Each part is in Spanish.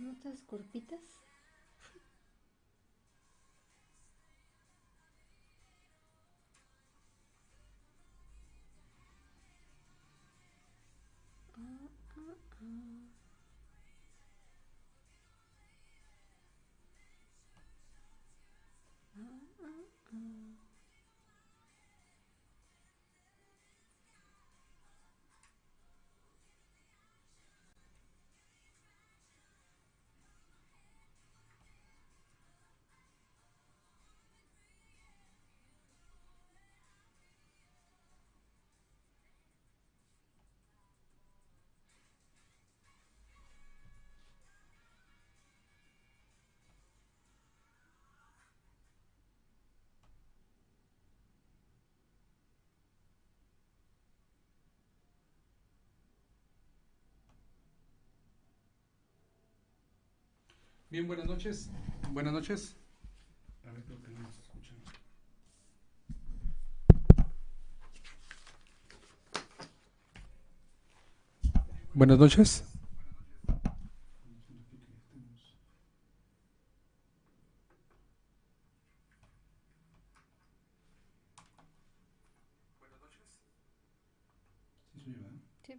¿Son otras corpitas? Ah, ah, ah. Ah, ah, ah. Bien, buenas noches. Buenas noches. A ver, creo que no nos escuchan. Buenas noches. Sí, soy yo, ¿verdad? Sí.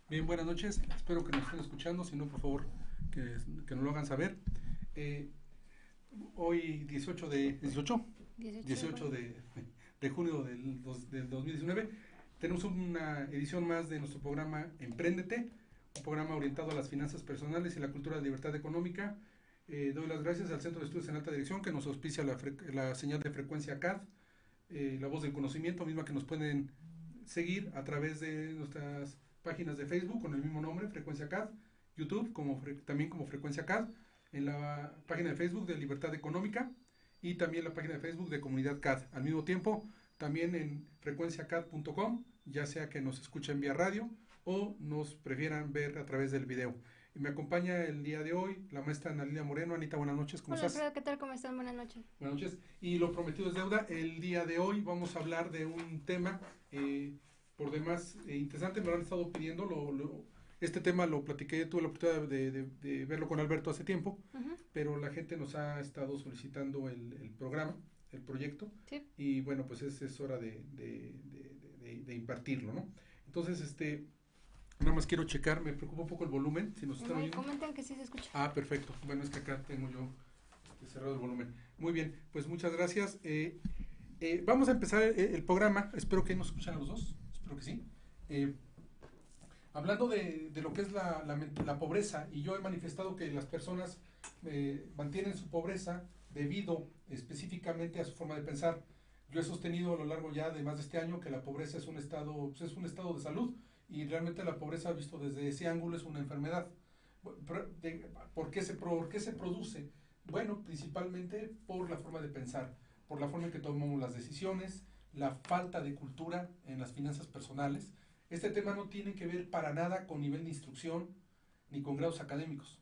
Bien, buenas noches. Espero que nos estén escuchando. Si no, por favor, que nos lo hagan saber. Eh, Hoy 18 de 18 junio. de junio del 2019, tenemos una edición más de nuestro programa Empréndete, un programa orientado a las finanzas personales y la cultura de libertad económica. Doy las gracias al Centro de Estudios en Alta Dirección que nos auspicia la señal de frecuencia CAD, la voz del conocimiento, misma que nos pueden seguir a través de nuestras páginas de Facebook con el mismo nombre, Frecuencia CAD, YouTube también como Frecuencia CAD, en la página de Facebook de Libertad Económica y también la página de Facebook de Comunidad CAD. Al mismo tiempo, también en frecuenciacad.com, ya sea que nos escuchen vía radio o nos prefieran ver a través del video. Y me acompaña el día de hoy la maestra Ana Lilia Moreno. Anita, buenas noches, ¿cómo Hola estás? Alfredo, ¿qué tal? ¿Cómo están? Buenas noches. Buenas noches. Y lo prometido es deuda. El día de hoy vamos a hablar de un tema por demás interesante. Me lo han estado pidiendo. Este tema lo platiqué, tuve la oportunidad de verlo con Alberto hace tiempo, Ujú. pero la gente nos ha estado solicitando el programa, el proyecto, Sí. y bueno, pues es hora de impartirlo, ¿no? Entonces, nada más quiero checar, me preocupa un poco el volumen, si nos están Me oyendo. comentan que sí se escucha. Ah, perfecto. Bueno, es que acá tengo yo cerrado el volumen. Muy bien, pues muchas gracias. Vamos a empezar el programa. Espero que nos escuchan a los dos. Espero que sí. Eh, Hablando de lo que es la pobreza, y yo he manifestado que las personas mantienen su pobreza debido específicamente a su forma de pensar. Yo he sostenido a lo largo ya de más de este año que la pobreza es un estado, pues es un estado de salud, y realmente la pobreza, visto desde ese ángulo, es una enfermedad. ¿Por qué se produce? Bueno, principalmente por la forma de pensar, por la forma en que tomamos las decisiones, la falta de cultura en las finanzas personales. Este tema no tiene que ver para nada con nivel de instrucción ni con grados académicos.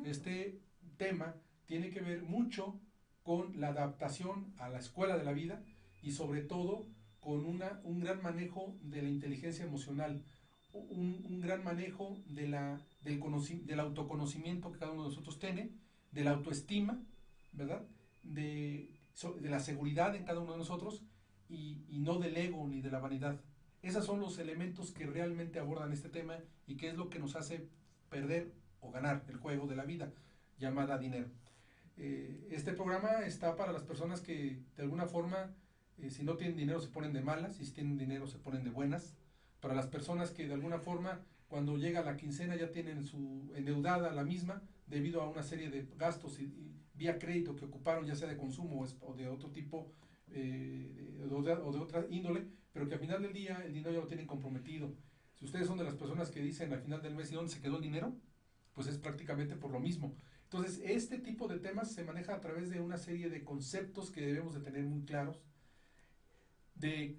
Este tema tiene que ver mucho con la adaptación a la escuela de la vida, y sobre todo con un gran manejo de la inteligencia emocional, un gran manejo del autoconocimiento que cada uno de nosotros tiene, de la autoestima, ¿verdad? De la seguridad en cada uno de nosotros, y no del ego ni de la vanidad. Esos son los elementos que realmente abordan este tema, y que es lo que nos hace perder o ganar el juego de la vida, llamada dinero. Este programa está para las personas que de alguna forma, si no tienen dinero se ponen de malas, y si tienen dinero se ponen de buenas. Para las personas que de alguna forma, cuando llega la quincena, ya tienen su endeudada la misma debido a una serie de gastos y vía crédito que ocuparon, ya sea de consumo o de otro tipo, o de otra índole, pero que al final del día el dinero ya lo tienen comprometido. Si ustedes son de las personas que dicen al final del mes, ¿y dónde se quedó el dinero? Pues es prácticamente por lo mismo. Entonces, este tipo de temas se maneja a través de una serie de conceptos que debemos de tener muy claros, de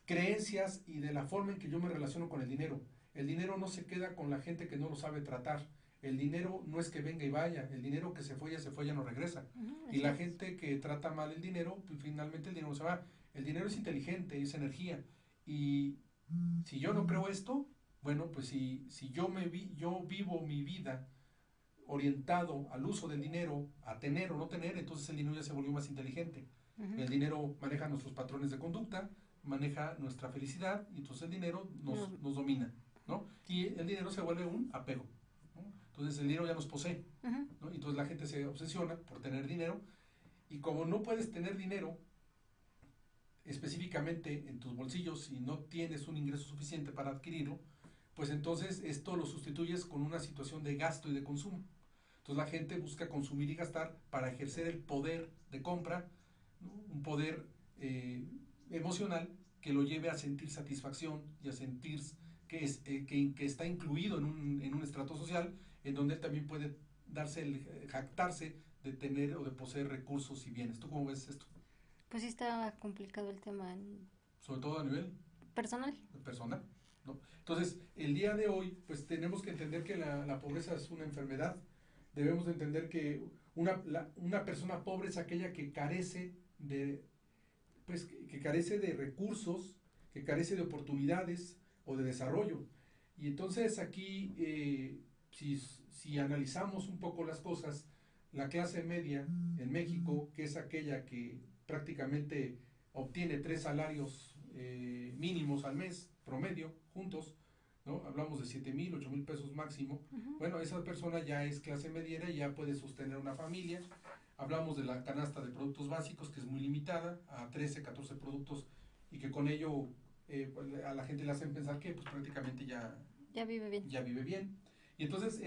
creencias y de la forma en que yo me relaciono con el dinero. El dinero no se queda con la gente que no lo sabe tratar. El dinero no es que venga y vaya, el dinero que se fue, ya no regresa. Y la gente que trata mal el dinero, pues finalmente el dinero se va. El dinero es inteligente, es energía. Y si yo no creo esto, bueno, pues si yo vivo mi vida orientado al uso del dinero, a tener o no tener, entonces el dinero ya se volvió más inteligente. El dinero maneja nuestros patrones de conducta, maneja nuestra felicidad, y entonces el dinero nos domina, ¿no? Y el dinero se vuelve un apego, ¿no? Entonces el dinero ya nos posee, ¿no? Y entonces la gente se obsesiona por tener dinero, y como no puedes tener dinero específicamente en tus bolsillos y no tienes un ingreso suficiente para adquirirlo, pues entonces esto lo sustituyes con una situación de gasto y de consumo. Entonces la gente busca consumir y gastar para ejercer el poder de compra, ¿no? Un poder emocional que lo lleve a sentir satisfacción y a sentir que está incluido en un estrato social en donde él también puede jactarse de tener o de poseer recursos y bienes. ¿Tú cómo ves esto? Pues sí está complicado el tema Sobre todo a nivel personal. Personal, ¿no? Entonces, el día de hoy, pues tenemos que entender que la pobreza es una enfermedad. Debemos de entender que una persona pobre es aquella que carece que carece de recursos, que carece de oportunidades o de desarrollo. Y entonces aquí, si analizamos un poco las cosas, la clase media en México, que es aquella que prácticamente obtiene 3 salarios mínimos al mes, promedio, juntos, ¿no? Hablamos de 7,000, 8,000 pesos máximo. Bueno, esa persona ya es clase mediera y ya puede sostener una familia. Hablamos de la canasta de productos básicos, que es muy limitada, a 13, 14 productos, y que con ello a la gente le hacen pensar que pues prácticamente ya vive bien. Ya vive bien. Y entonces,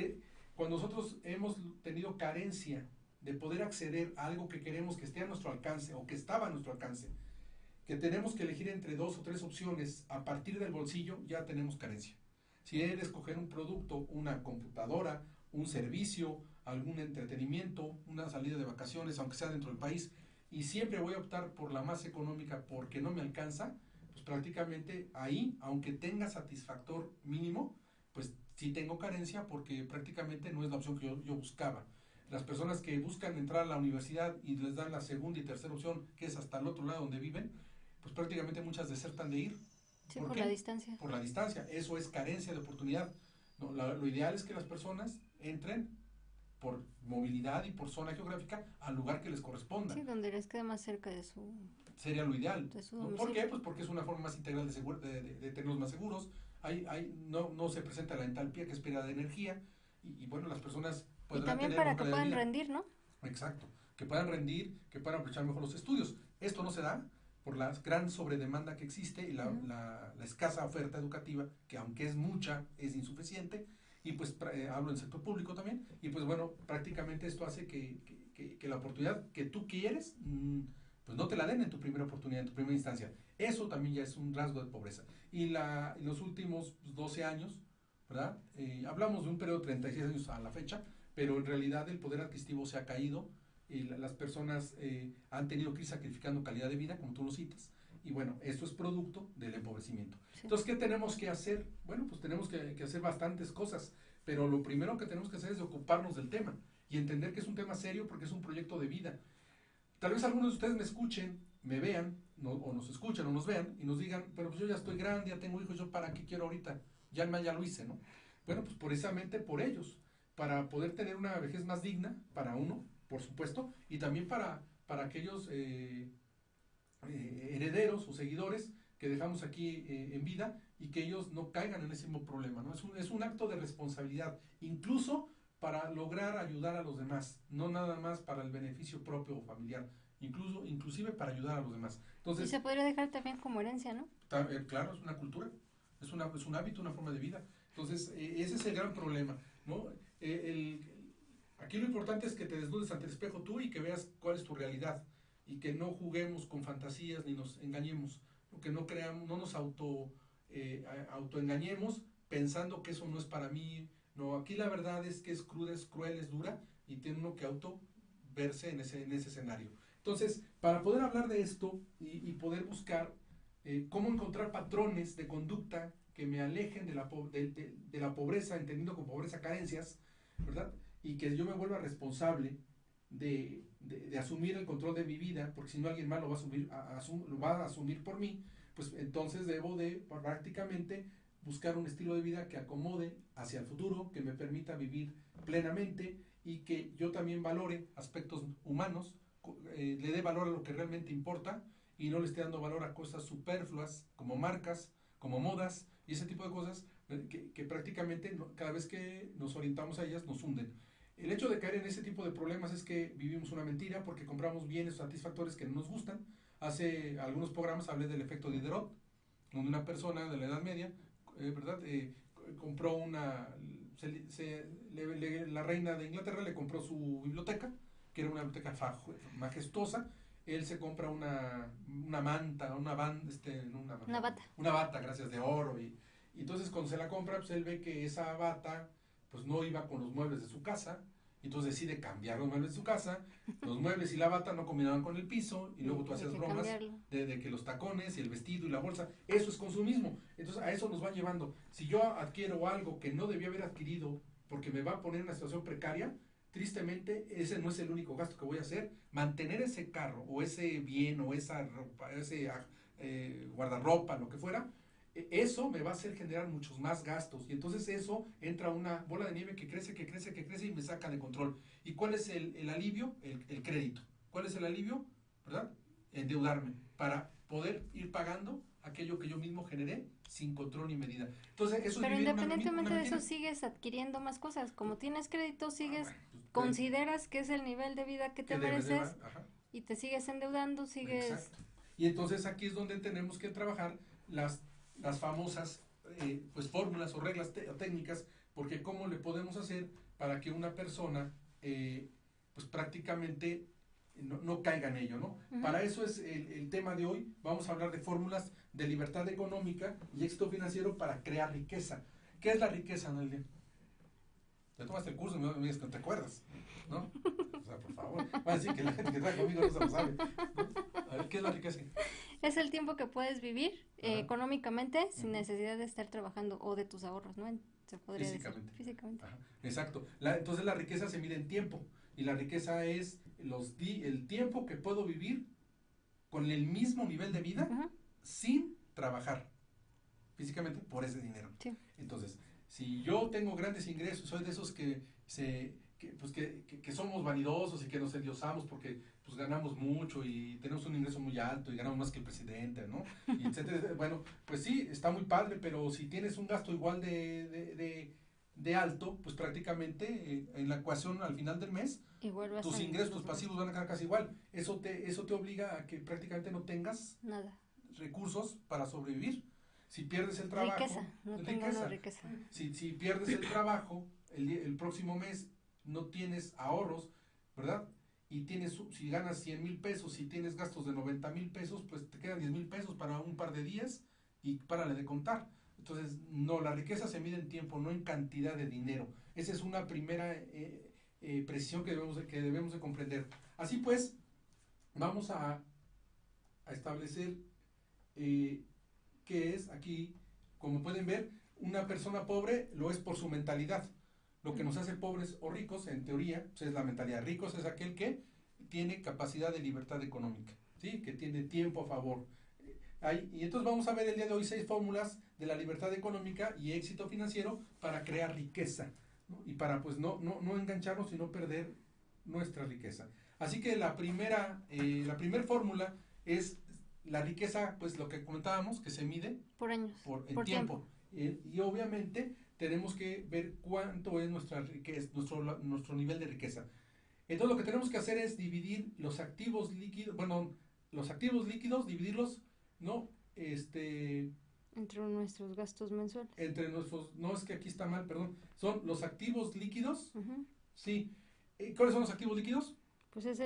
cuando nosotros hemos tenido carencia de poder acceder a algo que queremos que esté a nuestro alcance o que estaba a nuestro alcance, que tenemos que elegir entre 2 o 3 opciones a partir del bolsillo, ya tenemos carencia. Si he de escoger un producto, una computadora, un servicio, algún entretenimiento, una salida de vacaciones, aunque sea dentro del país, y siempre voy a optar por la más económica porque no me alcanza, pues prácticamente ahí, aunque tenga satisfactor mínimo, pues sí tengo carencia porque prácticamente no es la opción que yo buscaba. Las personas que buscan entrar a la universidad y les dan la segunda y tercera opción, que es hasta el otro lado donde viven, pues prácticamente muchas desertan de ir. Sí, por la distancia. Por la distancia. Eso es carencia de oportunidad. No, lo ideal es que las personas entren por movilidad y por zona geográfica al lugar que les corresponda. Sí, donde les quede más cerca de su... Sería lo ideal. ¿No? ¿Por qué? Pues porque es una forma más integral de tenerlos más seguros. No se presenta la entalpía, que es pérdida de energía, y bueno, las personas podrán y también tener para que puedan rendir, ¿no? Exacto, que puedan rendir, que puedan aprovechar mejor los estudios. Esto no se da por la gran sobredemanda que existe y la escasa oferta educativa, que aunque es mucha, es insuficiente, y pues hablo del sector público también, y pues bueno, prácticamente esto hace que la oportunidad que tú quieres pues no te la den en tu primera oportunidad, en tu primera instancia. Eso también ya es un rasgo de pobreza. Y en los últimos 12 años, ¿verdad? Hablamos de un periodo de 36 años a la fecha, pero en realidad el poder adquisitivo se ha caído y las personas han tenido que ir sacrificando calidad de vida, como tú lo citas, y bueno, eso es producto del empobrecimiento. Sí. Entonces, ¿qué tenemos que hacer? Bueno, pues tenemos que hacer bastantes cosas, pero lo primero que tenemos que hacer es ocuparnos del tema y entender que es un tema serio porque es un proyecto de vida. Tal vez algunos de ustedes me escuchen, me vean, o nos escuchan o nos vean y nos digan, pero pues yo ya estoy grande, ya tengo hijos, ¿yo para qué quiero ahorita? Ya lo hice, ¿no? Bueno, pues precisamente por ellos, para poder tener una vejez más digna para uno, por supuesto, y también para aquellos herederos o seguidores que dejamos aquí en vida y que ellos no caigan en ese mismo problema, ¿no? Es un acto de responsabilidad, incluso para lograr ayudar a los demás, no nada más para el beneficio propio o familiar, inclusive para ayudar a los demás. Entonces, y se podría dejar también como herencia, ¿no? Claro, es una cultura, es un hábito, una forma de vida. Entonces, ese es el gran problema, ¿no? Aquí lo importante es que te desnudes ante el espejo tú y que veas cuál es tu realidad y que no juguemos con fantasías ni nos engañemos, que no creamos, no nos autoengañemos pensando que eso no es para mí. No, aquí la verdad es que es cruda, es cruel, es dura y tiene uno que verse en ese escenario. Entonces, para poder hablar de esto y poder buscar cómo encontrar patrones de conducta que me alejen de la pobreza, entendiendo como pobreza carencias, ¿verdad? Y que yo me vuelva responsable de asumir el control de mi vida, porque si no alguien más lo va a asumir por mí, pues entonces debo de prácticamente buscar un estilo de vida que acomode hacia el futuro, que me permita vivir plenamente y que yo también valore aspectos humanos, le dé valor a lo que realmente importa y no le esté dando valor a cosas superfluas como marcas, como modas y ese tipo de cosas que prácticamente cada vez que nos orientamos a ellas nos hunden. El hecho de caer en ese tipo de problemas es que vivimos una mentira porque compramos bienes satisfactorios que no nos gustan. Hace algunos programas hablé del efecto Diderot, donde una persona de la Edad Media, ¿verdad? Compró la reina de Inglaterra le compró su biblioteca, que era una biblioteca majestuosa. Él se compra una manta, una bata. Una bata, gracias, de oro. Y entonces cuando se la compra, pues él ve que esa bata pues no iba con los muebles de su casa, entonces decide cambiar los muebles de su casa, los muebles y la bata no combinaban con el piso, y luego tú hacías bromas de que los tacones y el vestido y la bolsa, eso es consumismo. Entonces a eso nos va llevando. Si yo adquiero algo que no debía haber adquirido porque me va a poner en una situación precaria, tristemente ese no es el único gasto que voy a hacer. Mantener ese carro o ese bien o esa ropa, ese guardarropa, lo que fuera, eso me va a hacer generar muchos más gastos y entonces eso entra una bola de nieve que crece y me saca de control. ¿Y cuál es el alivio? El crédito. ¿Cuál es el alivio? ¿Verdad? Endeudarme para poder ir pagando aquello que yo mismo generé sin control ni medida. Entonces eso pero es independientemente de eso sigues adquiriendo más cosas. Como tienes crédito, sigues, pues, consideras que es el nivel de vida que te mereces y te sigues endeudando, sigues... Exacto. Y entonces aquí es donde tenemos que trabajar las famosas pues fórmulas o reglas o técnicas, porque cómo le podemos hacer para que una persona pues prácticamente no caiga en ello, ¿no? Uh-huh. Para eso es el tema de hoy. Vamos a hablar de fórmulas de libertad económica y éxito financiero para crear riqueza. ¿Qué es la riqueza, Noelia? Ya tomaste el curso y me dices que no te acuerdas, ¿no? O sea, por favor. Va a decir que la gente que está conmigo no se lo sabe, ¿no? A ver, ¿qué es la riqueza? Es el tiempo que puedes vivir económicamente sin necesidad de estar trabajando o de tus ahorros, ¿no? Se podría decir. Físicamente. Ajá. Exacto. Entonces la riqueza se mide en tiempo y la riqueza es el tiempo que puedo vivir con el mismo nivel de vida sin trabajar físicamente por ese dinero. Sí. Entonces, si yo tengo grandes ingresos, soy de esos que somos vanidosos y que nos endiosamos porque pues ganamos mucho y tenemos un ingreso muy alto y ganamos más que el presidente, ¿no? Y etcétera. Bueno, pues sí, está muy padre, pero si tienes un gasto igual de alto, pues prácticamente en la ecuación al final del mes, tus ingresos pasivos van a quedar casi igual. Eso te obliga a que prácticamente no tengas nada recursos para sobrevivir. Si pierdes el trabajo, riqueza. Si pierdes el trabajo, el próximo mes no tienes ahorros, ¿verdad? y si ganas 100,000 pesos y tienes gastos de 90,000 pesos, pues te quedan 10,000 pesos para un par de días y párale de contar. Entonces, no, la riqueza se mide en tiempo, no en cantidad de dinero. Esa es una primera precisión que debemos de comprender. Así pues, vamos a establecer qué es aquí, como pueden ver, una persona pobre lo es por su mentalidad. Lo que nos hace pobres o ricos, en teoría, pues es la mentalidad. Ricos es aquel que tiene capacidad de libertad económica, ¿sí? Que tiene tiempo a favor. Y entonces vamos a ver el día de hoy 6 fórmulas de la libertad económica y éxito financiero para crear riqueza, ¿no? Y para pues no engancharnos y no perder nuestra riqueza. Así que la primera fórmula es la riqueza, pues lo que comentábamos, que se mide por años, por tiempo. Y obviamente tenemos que ver cuánto es nuestra riqueza, nuestro nivel de riqueza. Entonces lo que tenemos que hacer es dividir los activos líquidos, dividirlos, ¿no? Entre nuestros gastos mensuales. No, es que aquí está mal, perdón. Son los activos líquidos, sí. ¿Cuáles son los activos líquidos? Pues es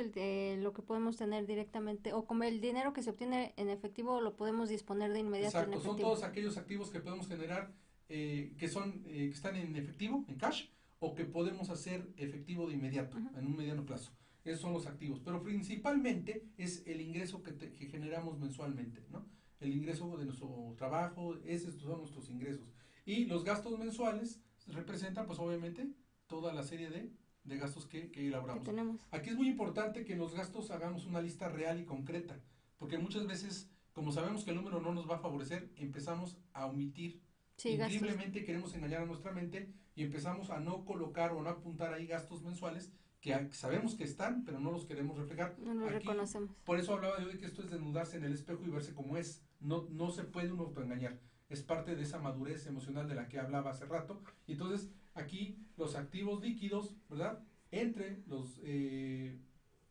lo que podemos tener directamente, o como el dinero que se obtiene en efectivo lo podemos disponer de inmediato. Exacto, son todos aquellos activos que podemos generar que están en efectivo, en cash, o que podemos hacer efectivo de inmediato, en un mediano plazo. Esos son los activos, pero principalmente es el ingreso que generamos mensualmente, ¿no? El ingreso de nuestro trabajo, esos son nuestros ingresos. Y los gastos mensuales representan, pues obviamente, toda la serie de gastos que elaboramos. Aquí es muy importante que en los gastos hagamos una lista real y concreta, porque muchas veces, como sabemos que el número no nos va a favorecer, empezamos a omitir. Increíblemente gastos. Queremos engañar a nuestra mente y empezamos a no colocar o no apuntar ahí gastos mensuales que sabemos que están, pero no los queremos reflejar. No los reconocemos. Por eso hablaba yo de que esto es desnudarse en el espejo y verse como es. No se puede uno autoengañar. Es parte de esa madurez emocional de la que hablaba hace rato. Y entonces, aquí los activos líquidos, ¿verdad? Entre los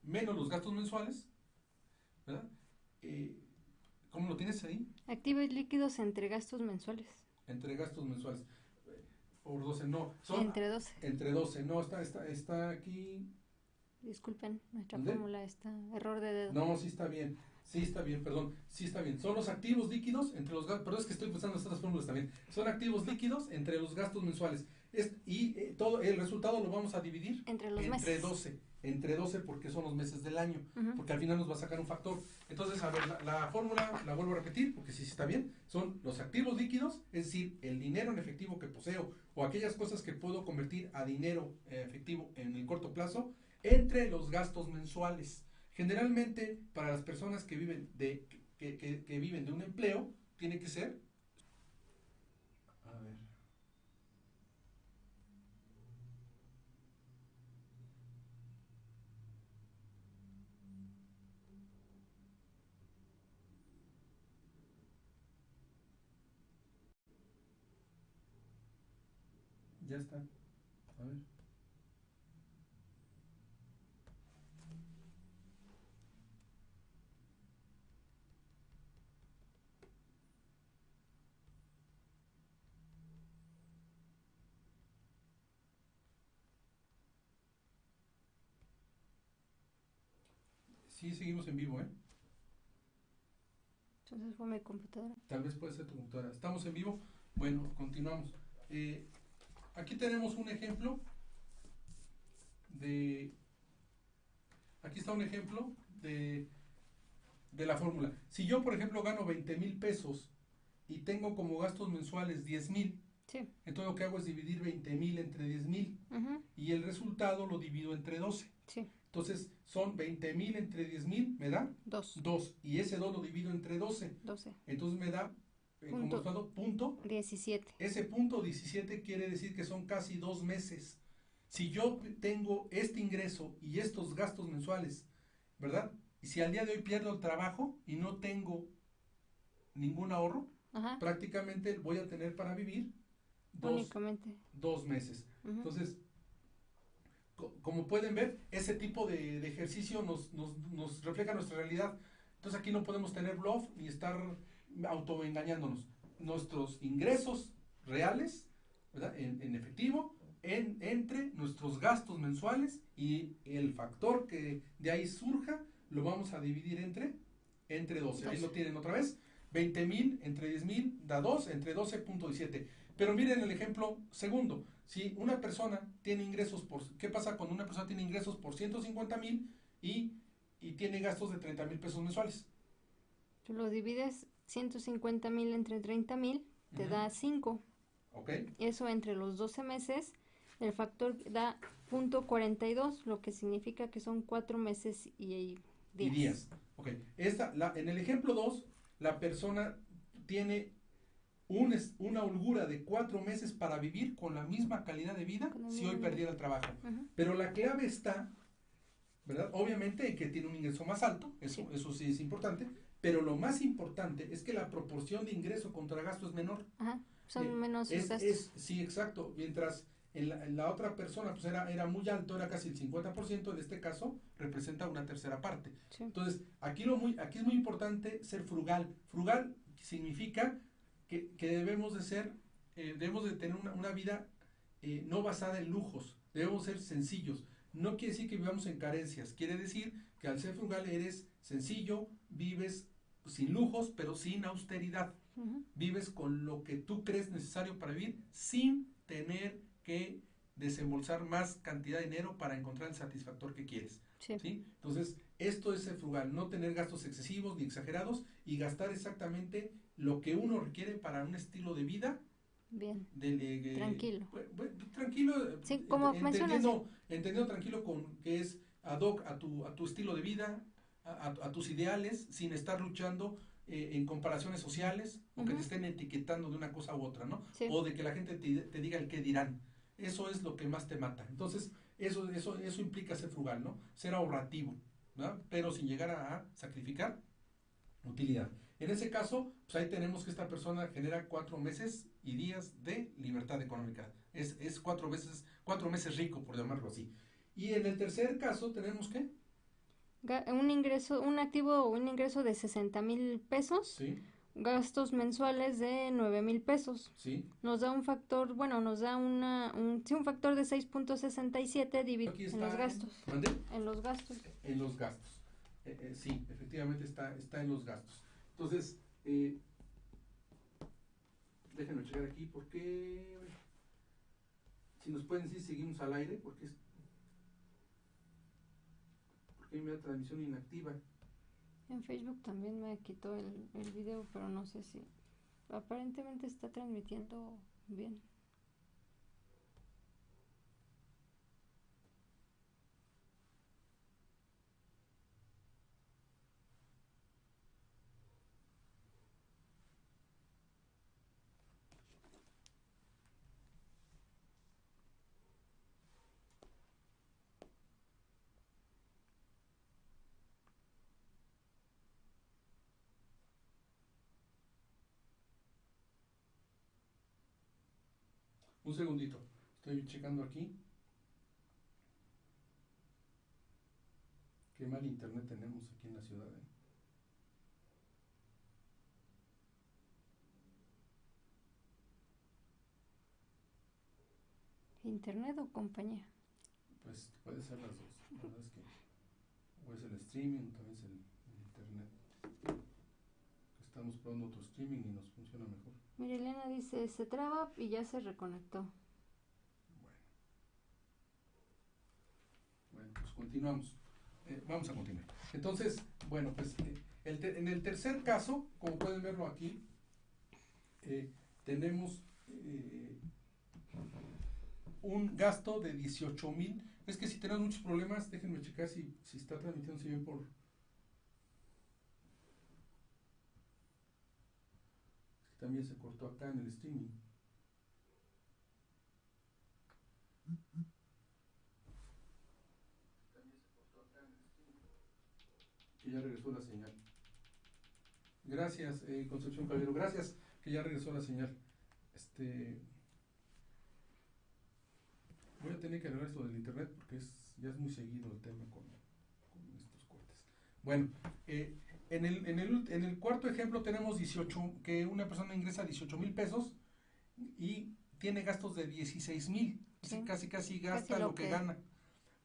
menos los gastos mensuales, ¿verdad? ¿Cómo lo tienes ahí? Activos líquidos entre gastos mensuales. Entre gastos mensuales. Por 12, no. Entre 12. Entre 12, no, está aquí. Disculpen, nuestra fórmula está error de dedo. No, sí está bien, perdón, sí está bien. Son los activos líquidos entre los gastos, perdón, es que estoy pensando en estas fórmulas también. Son activos líquidos entre los gastos mensuales. Todo el resultado lo vamos a dividir entre meses. Entre 12 porque son los meses del año, porque al final nos va a sacar un factor. Entonces, a ver, la fórmula la vuelvo a repetir porque sí está bien. Son los activos líquidos, es decir, el dinero en efectivo que poseo o aquellas cosas que puedo convertir a dinero efectivo en el corto plazo, entre los gastos mensuales. Generalmente, para las personas que viven que viven de un empleo, tiene que ser. A ver. Ya está. A ver. Sí, seguimos en vivo, ¿eh? Entonces fue mi computadora. Tal vez puede ser tu computadora. ¿Estamos en vivo? Bueno, continuamos. Aquí tenemos un ejemplo aquí está un ejemplo de la fórmula. Si yo, por ejemplo, gano 20,000 pesos y tengo como gastos mensuales 10,000, entonces lo que hago es dividir 20,000 entre 10,000 y el resultado lo divido entre 12. Entonces son 20,000 entre 10,000, ¿me da? 2. Y ese 2 lo divido entre 12. Entonces me da como resultado punto 17. Ese punto 17 quiere decir que son casi 2 meses. Si yo tengo este ingreso y estos gastos mensuales, ¿verdad? Y si al día de hoy pierdo el trabajo y no tengo ningún ahorro, prácticamente voy a tener para vivir únicamente 2 meses. Entonces, como pueden ver, ese tipo de ejercicio nos refleja nuestra realidad. Entonces aquí no podemos tener bluff ni estar autoengañándonos. Nuestros ingresos reales, ¿verdad? En efectivo, entre nuestros gastos mensuales y el factor que de ahí surja lo vamos a dividir entre 12. Ahí lo tienen otra vez. 20,000 entre 10,000 da 2, entre 12.17. Pero miren el ejemplo segundo. Si una persona tiene ingresos ¿qué pasa cuando una persona tiene ingresos por 150,000 y tiene gastos de 30,000 pesos mensuales? Tú lo divides 150,000 entre 30,000, te da 5. Okay. Eso entre los 12 meses, el factor da 0.42, lo que significa que son 4 meses y días. Ok. En el ejemplo 2, la persona tiene una holgura de 4 meses para vivir con la misma calidad de vida si hoy perdiera el trabajo. Pero la clave está, ¿verdad? Obviamente en que tiene un ingreso más alto, eso sí es importante, pero lo más importante es que la proporción de ingreso contra gasto es menor. Son menos gastos. Sí, exacto. Mientras en la otra persona pues era muy alto, era casi el 50%, en este caso representa una tercera parte. Sí. Entonces, aquí es muy importante ser frugal. Frugal significa que debemos de tener una vida no basada en lujos, debemos ser sencillos. No quiere decir que vivamos en carencias, quiere decir que al ser frugal eres sencillo, vives sin lujos, pero sin austeridad. Vives con lo que tú crees necesario para vivir sin tener que desembolsar más cantidad de dinero para encontrar el satisfactor que quieres. ¿Sí? Entonces, esto es ser frugal, no tener gastos excesivos ni exagerados y gastar exactamente lo que uno requiere para un estilo de vida bien, tranquilo. Tranquilo, sí, como entendiendo tranquilo que es ad hoc a tu estilo de vida, a tus ideales, sin estar luchando en comparaciones sociales, o que te estén etiquetando de una cosa u otra, ¿no? Sí. O de que la gente te diga el qué dirán. Eso es lo que más te mata. Entonces, eso implica ser frugal, ¿no? Ser ahorrativo, ¿no? Pero sin llegar a sacrificar utilidad. En ese caso, pues ahí tenemos que esta persona genera 4 meses y días de libertad económica. Es 4 meses rico, por llamarlo así. Y en el tercer caso tenemos ¿qué? Un activo o un ingreso de 60,000 pesos. Sí. Gastos mensuales de 9,000 pesos. Sí. Nos da un factor, nos da un factor de 6.67 dividido en los gastos. En los gastos. En los gastos. Sí, efectivamente está en los gastos. Entonces, déjenme checar aquí porque si nos pueden decir seguimos al aire, porque hay una transmisión inactiva. En Facebook también me quitó el video, pero no sé si aparentemente está transmitiendo bien. Un segundito, estoy checando aquí. Qué mal internet tenemos aquí en la ciudad, ¿eh? ¿Internet o compañía? Pues puede ser las dos. La verdad es que o es el streaming o también es el internet. Estamos probando otro streaming y nos funciona mejor. Mira, Elena dice, se traba y ya se reconectó. Bueno, pues continuamos. Vamos a continuar. Entonces, bueno, pues en el tercer caso, como pueden verlo aquí, tenemos un gasto de 18,000. Es que si tenemos muchos problemas, déjenme checar si está transmitiéndose bien por... Es que también se cortó acá en el streaming. Que ya regresó la señal. Gracias, Concepción Caballero. Gracias, que ya regresó la señal. Voy a tener que arreglar esto del internet porque ya es muy seguido el tema con estos cortes. Bueno, en el cuarto ejemplo tenemos que una persona ingresa 18,000 pesos y tiene gastos de 16,000. Sí. Casi gasta lo que gana.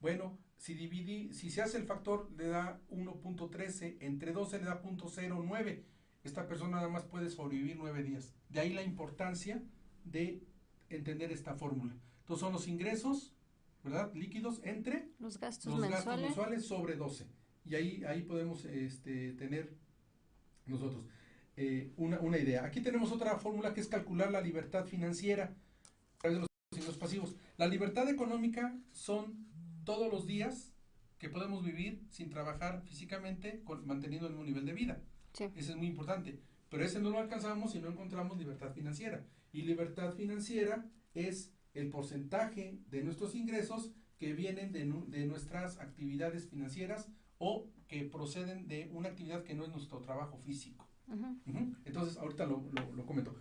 Bueno, si se hace el factor, le da 1.13, entre 12 le da 0.09. Esta persona nada más puede sobrevivir 9 días. De ahí la importancia de entender esta fórmula. Entonces son los ingresos, ¿verdad?, líquidos entre los gastos mensuales sobre 12. Y ahí podemos tener nosotros una idea. Aquí tenemos otra fórmula que es calcular la libertad financiera a través de los ingresos pasivos. La libertad económica son todos los días que podemos vivir sin trabajar físicamente, manteniendo el mismo nivel de vida. Sí. Ese es muy importante. Pero ese no lo alcanzamos si no encontramos libertad financiera. Y libertad financiera es el porcentaje de nuestros ingresos que vienen de nuestras actividades financieras o que proceden de una actividad que no es nuestro trabajo físico. Entonces, ahorita lo comento.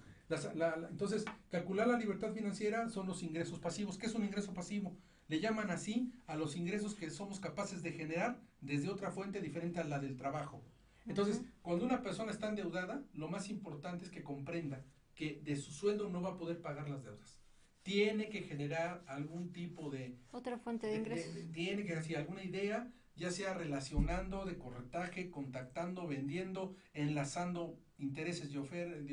Entonces, calcular la libertad financiera son los ingresos pasivos. ¿Qué es un ingreso pasivo? Le llaman así a los ingresos que somos capaces de generar desde otra fuente diferente a la del trabajo. Entonces, cuando una persona está endeudada, lo más importante es que comprenda que de su sueldo no va a poder pagar las deudas. Tiene que generar algún tipo de... otra fuente de ingresos. Tiene que hacer alguna idea, ya sea relacionando, de corretaje, contactando, vendiendo, enlazando intereses de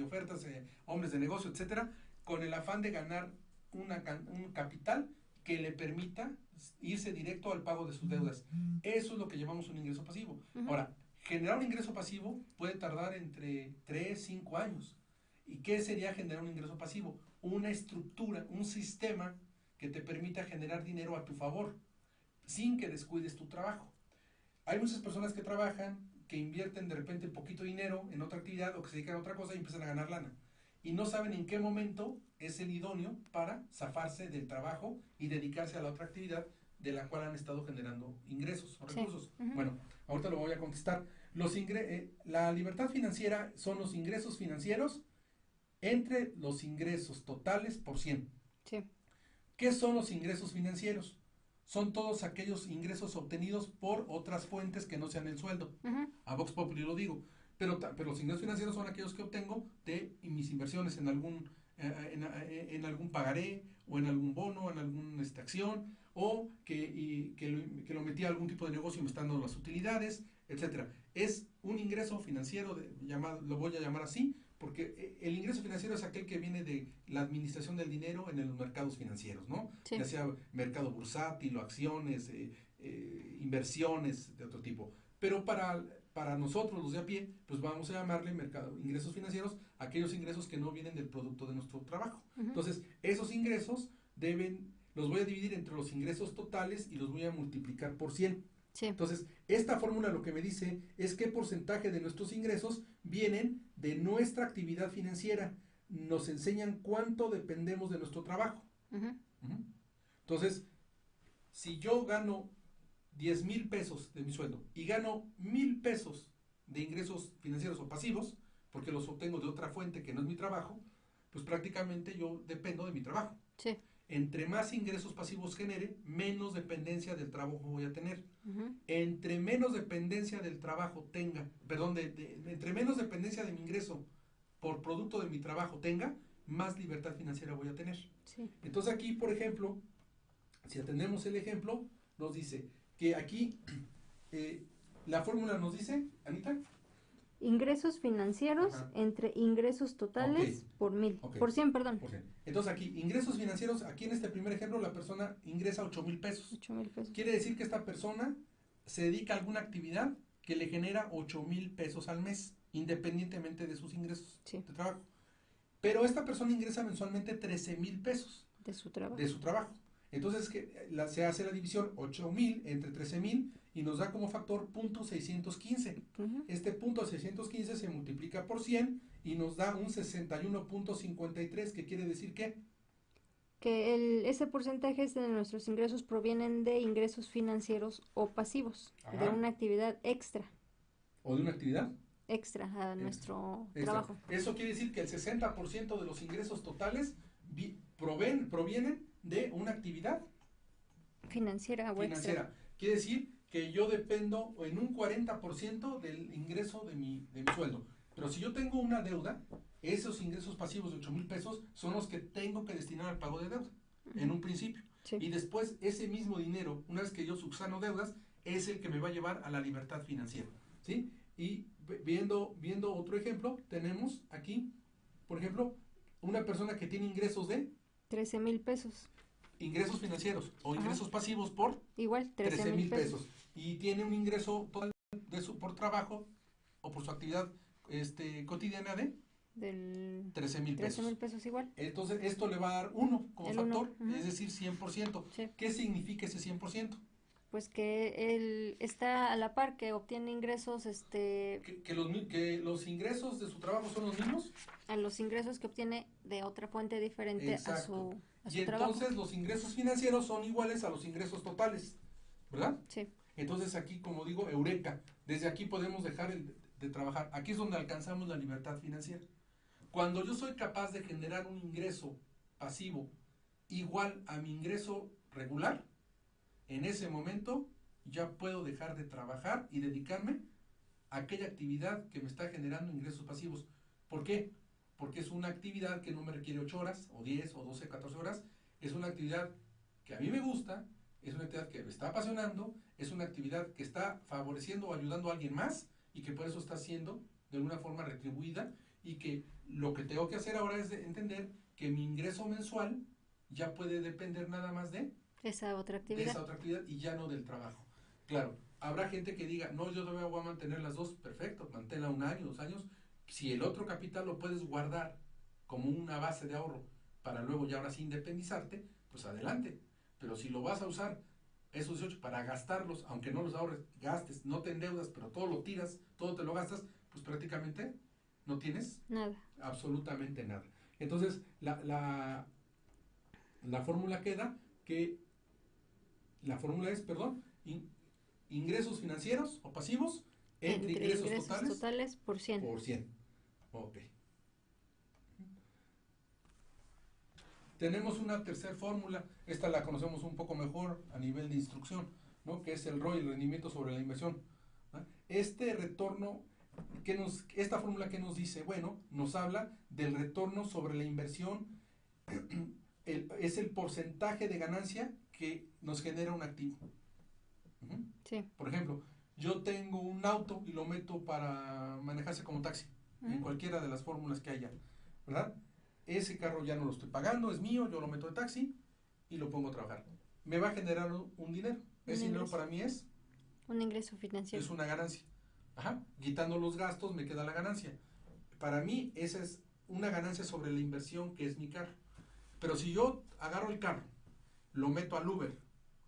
ofertas, hombres de negocio, etcétera, con el afán de ganar un capital que le permita irse directo al pago de sus deudas. Eso es lo que llamamos un ingreso pasivo. Ahora, generar un ingreso pasivo puede tardar entre 3, 5 años. ¿Y qué sería generar un ingreso pasivo? Una estructura, un sistema que te permita generar dinero a tu favor, sin que descuides tu trabajo. Hay muchas personas que trabajan, que invierten de repente poquito dinero en otra actividad o que se dedican a otra cosa y empiezan a ganar lana. Y no saben en qué momento es el idóneo para zafarse del trabajo y dedicarse a la otra actividad de la cual han estado generando ingresos o recursos. Sí. Bueno, ahorita lo voy a contestar. La libertad financiera son los ingresos financieros entre los ingresos totales por 100. Sí. ¿Qué son los ingresos financieros? Son todos aquellos ingresos obtenidos por otras fuentes que no sean el sueldo. A Vox Populi lo digo. Pero los ingresos financieros son aquellos que obtengo de mis inversiones en algún pagaré, o en algún bono, en alguna acción, o que lo metí a algún tipo de negocio y me están dando las utilidades, etcétera. Es un ingreso financiero, lo voy a llamar así, porque el ingreso financiero es aquel que viene de la administración del dinero en los mercados financieros, ¿no? Sí. Ya sea mercado bursátil o acciones, inversiones de otro tipo. Pero para nosotros, los de a pie, pues vamos a llamarle ingresos financieros, aquellos ingresos que no vienen del producto de nuestro trabajo. Entonces, esos ingresos los voy a dividir entre los ingresos totales y los voy a multiplicar por 100. Sí. Entonces, esta fórmula lo que me dice es qué porcentaje de nuestros ingresos vienen de nuestra actividad financiera. Nos enseñan cuánto dependemos de nuestro trabajo. Entonces, si yo gano 10,000 pesos de mi sueldo y gano 1,000 pesos de ingresos financieros o pasivos, porque los obtengo de otra fuente que no es mi trabajo, pues prácticamente yo dependo de mi trabajo. Sí. Entre más ingresos pasivos genere, menos dependencia del trabajo voy a tener. Entre menos dependencia del trabajo tenga, entre menos dependencia de mi ingreso por producto de mi trabajo tenga, más libertad financiera voy a tener. Sí. Entonces aquí, por ejemplo, si atendemos el ejemplo, nos dice que aquí la fórmula nos dice, Anita, ingresos financieros entre ingresos totales por 1,000. Por 100, perdón. Por 100. Entonces aquí, ingresos financieros, aquí en este primer ejemplo, la persona ingresa 8,000 pesos. 8,000 pesos. Quiere decir que esta persona se dedica a alguna actividad que le genera 8,000 pesos al mes, independientemente de sus ingresos de trabajo. Pero esta persona ingresa mensualmente 13,000 pesos. De su trabajo. Entonces se hace la división 8,000 entre 13,000 y nos da como factor .615. Este .615 se multiplica por 100 y nos da un 61.53, que quiere decir que ese porcentaje de nuestros ingresos provienen de ingresos financieros o pasivos, de una actividad extra. ¿O de una actividad? Extra a nuestro trabajo. Eso quiere decir que el 60% de los ingresos totales provienen de una actividad financiera o extra. Quiere decir que yo dependo en un 40% del ingreso de mi sueldo. Pero si yo tengo una deuda, esos ingresos pasivos de 8,000 pesos son los que tengo que destinar al pago de deuda, en un principio. Sí. Y después ese mismo dinero, una vez que yo subsano deudas, es el que me va a llevar a la libertad financiera, ¿sí? Y viendo otro ejemplo, tenemos aquí, por ejemplo, una persona que tiene ingresos de 13,000 pesos. Ingresos financieros o ingresos pasivos por igual 13,000 pesos. Y tiene un ingreso total por trabajo o por su actividad cotidiana de del 13,000 pesos. 13,000 pesos igual. Entonces, esto le va a dar 1 como el factor, 1, es decir, 100%. Sí. ¿Qué significa ese 100%? Pues que él está a la par, que obtiene ingresos, que los ingresos de su trabajo son los mismos. A los ingresos que obtiene de otra fuente diferente. Exacto. a su y trabajo. Entonces los ingresos financieros son iguales a los ingresos totales, ¿verdad? Sí. Entonces aquí, como digo, eureka, desde aquí podemos dejar de trabajar. Aquí es donde alcanzamos la libertad financiera. Cuando yo soy capaz de generar un ingreso pasivo igual a mi ingreso regular, en ese momento ya puedo dejar de trabajar y dedicarme a aquella actividad que me está generando ingresos pasivos. ¿Por qué? Porque es una actividad que no me requiere 8 horas, o 10, o 12, 14 horas. Es una actividad que a mí me gusta, es una actividad que me está apasionando, es una actividad que está favoreciendo o ayudando a alguien más y que por eso está siendo de alguna forma retribuida, y que lo que tengo que hacer ahora es entender que mi ingreso mensual ya puede depender nada más de esa otra actividad y ya no del trabajo. Claro, habrá gente que diga, no, yo todavía voy a mantener las dos. Perfecto, manténla 1 año, 2 años. Si el otro capital lo puedes guardar como una base de ahorro para luego ya ahora sí independizarte, pues adelante. Pero si lo vas a usar esos 18 para gastarlos, aunque no los ahorres, gastes, no te endeudas, pero todo lo tiras, todo te lo gastas, pues prácticamente no tienes nada, absolutamente nada. Entonces la fórmula queda que la fórmula es, ingresos financieros o pasivos entre ingresos totales por 100. Por 100. Ok. Tenemos una tercera fórmula, esta la conocemos un poco mejor a nivel de instrucción, ¿no? Que es el ROI, el rendimiento sobre la inversión, ¿no? Este retorno, esta fórmula que nos dice, bueno, nos habla del retorno sobre la inversión, es el porcentaje de ganancia que nos genera un activo. Sí. Por ejemplo, yo tengo un auto y lo meto para manejarse como taxi, en cualquiera de las fórmulas que haya, ¿verdad? Ese carro ya no lo estoy pagando, es mío, yo lo meto de taxi y lo pongo a trabajar. Me va a generar un dinero. Ese dinero para mí es un ingreso financiero. Es una ganancia. Quitando los gastos me queda la ganancia. Para mí esa es una ganancia sobre la inversión que es mi carro. Pero si yo agarro el carro, lo meto al Uber,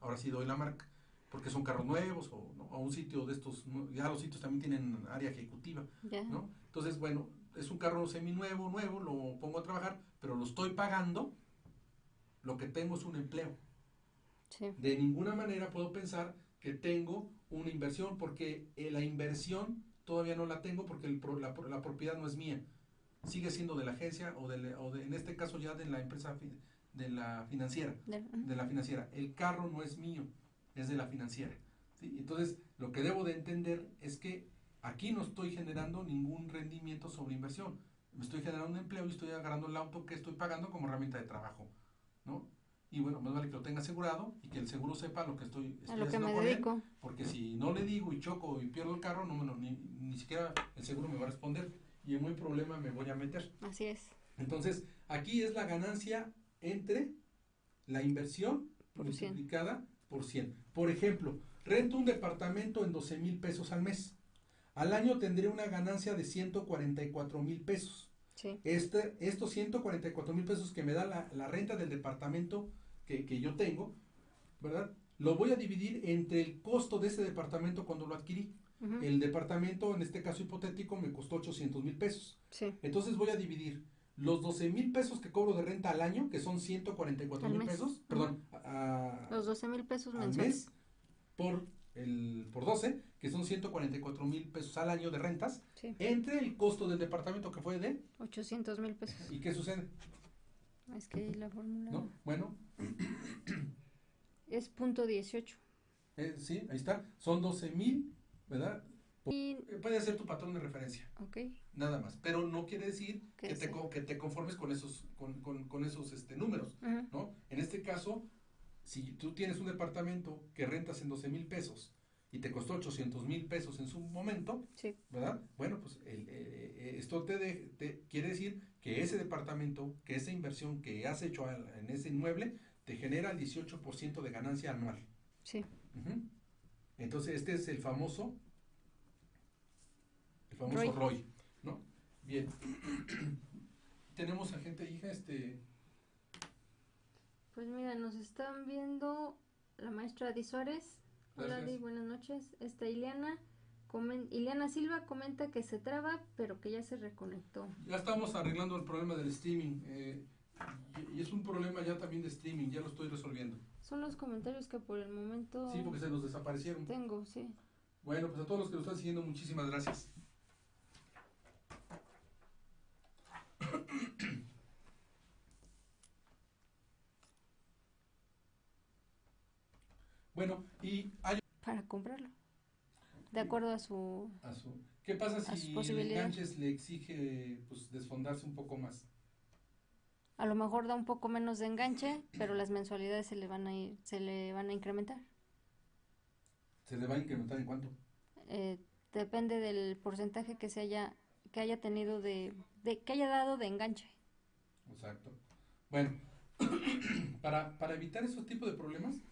ahora sí doy la marca, porque son carros nuevos o a un sitio de estos, ya los sitios también tienen área ejecutiva, ¿no? Entonces, bueno, es un carro seminuevo, nuevo, lo pongo a trabajar, pero lo estoy pagando, lo que tengo es un empleo. Sí. De ninguna manera puedo pensar que tengo una inversión, porque la inversión todavía no la tengo, porque la propiedad no es mía, sigue siendo de la agencia o en este caso ya de la empresa, de la financiera, de la financiera. El carro no es mío, es de la financiera, ¿sí? Entonces, lo que debo de entender es que aquí no estoy generando ningún rendimiento sobre inversión, me estoy generando un empleo y estoy agarrando el auto que estoy pagando como herramienta de trabajo, ¿no? Y bueno, más vale que lo tenga asegurado y que el seguro sepa lo que estoy haciendo con él, porque si no le digo y choco y pierdo el carro, ni siquiera el seguro me va a responder y en un problema me voy a meter. Así es. Entonces, aquí es la ganancia entre la inversión multiplicada por 100. Por ejemplo, rento un departamento en 12,000 pesos al mes. Al año tendré una ganancia de 144,000 pesos. Sí. Estos 144,000 pesos que me da la renta del departamento que yo tengo, ¿verdad? Lo voy a dividir entre el costo de ese departamento cuando lo adquirí. El departamento, en este caso hipotético, me costó 800,000 pesos. Sí. Entonces voy a dividir los 12,000 pesos que cobro de renta al año, que son 144,000 pesos, los 12,000 pesos al mes, por 12, que son 144,000 pesos al año de rentas, sí, entre el costo del departamento, que fue de 800,000 pesos. ¿Y qué sucede? Es que la fórmula... ¿No? Bueno. Es .18. Sí, ahí está. Son 12,000, ¿verdad? Puede ser tu patrón de referencia. Ok. Nada más. Pero no quiere decir que te conformes con esos números, ¿no? En este caso, Si tú tienes un departamento que rentas en 12,000 pesos y te costó 800,000 pesos en su momento, sí, ¿verdad? Bueno, pues esto te quiere decir que ese departamento, que esa inversión que has hecho en ese inmueble, te genera el 18% de ganancia anual. sí. Entonces, este es el famoso Roy. ROI, ¿no? Bien. Tenemos a gente, hija, Pues mira, nos están viendo la maestra Adi Suárez. Hola Gracias. Adi, buenas noches. Ileana Silva comenta que se traba, pero que ya se reconectó. Ya estamos arreglando el problema del streaming, y es un problema ya también de streaming, ya lo estoy resolviendo. Son los comentarios que por el momento Sí, porque se nos desaparecieron. tengo, sí. Bueno, pues a todos los que nos están siguiendo, muchísimas gracias. Bueno, y hay... Para comprarlo. De acuerdo a su... ¿Qué pasa sus si el posibilidades. enganches le exige pues desfondarse un poco más? A lo mejor da un poco menos de enganche, pero las mensualidades se le van a incrementar. ¿Se le va a incrementar en cuánto? Depende del porcentaje que haya tenido que haya dado de enganche. Exacto. Bueno, para evitar esos tipos de problemas,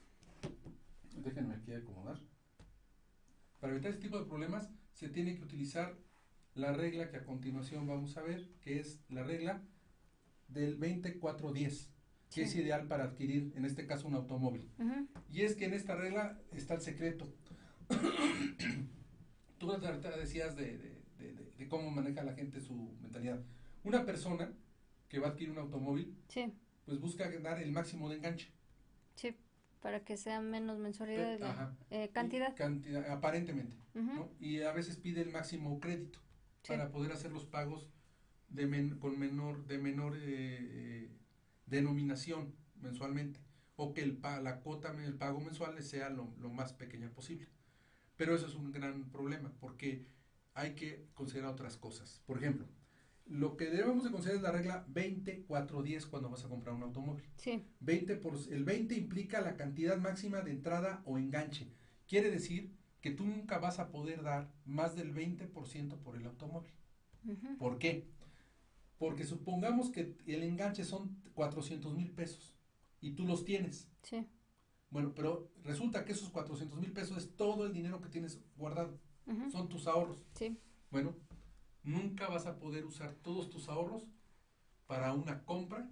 déjenme aquí acomodar. Para evitar ese tipo de problemas se tiene que utilizar la regla que a continuación vamos a ver, que es la regla del 20-4-10, que es ideal para adquirir, en este caso, un automóvil. Y es que en esta regla está el secreto. Tú ahorita decías de cómo maneja la gente su mentalidad. Una persona que va a adquirir un automóvil, sí, pues busca dar el máximo de enganche. Sí, para que sean menos mensualidades, cantidad. Aparentemente, ¿no? Y a veces pide el máximo crédito para poder hacer los pagos de menor denominación mensualmente, o que la cuota, el pago mensual sea lo más pequeña posible. Pero eso es un gran problema, porque hay que considerar otras cosas. Por ejemplo, lo que debemos de considerar es la regla 20-4-10 cuando vas a comprar un automóvil. Sí. El 20 implica la cantidad máxima de entrada o enganche. Quiere decir que tú nunca vas a poder dar más del 20% por el automóvil. ¿Por qué? Porque supongamos que el enganche son 400,000 pesos y tú los tienes. Sí. Bueno, pero resulta que esos 400,000 pesos es todo el dinero que tienes guardado. Son tus ahorros. Sí. Bueno, nunca vas a poder usar todos tus ahorros para una compra,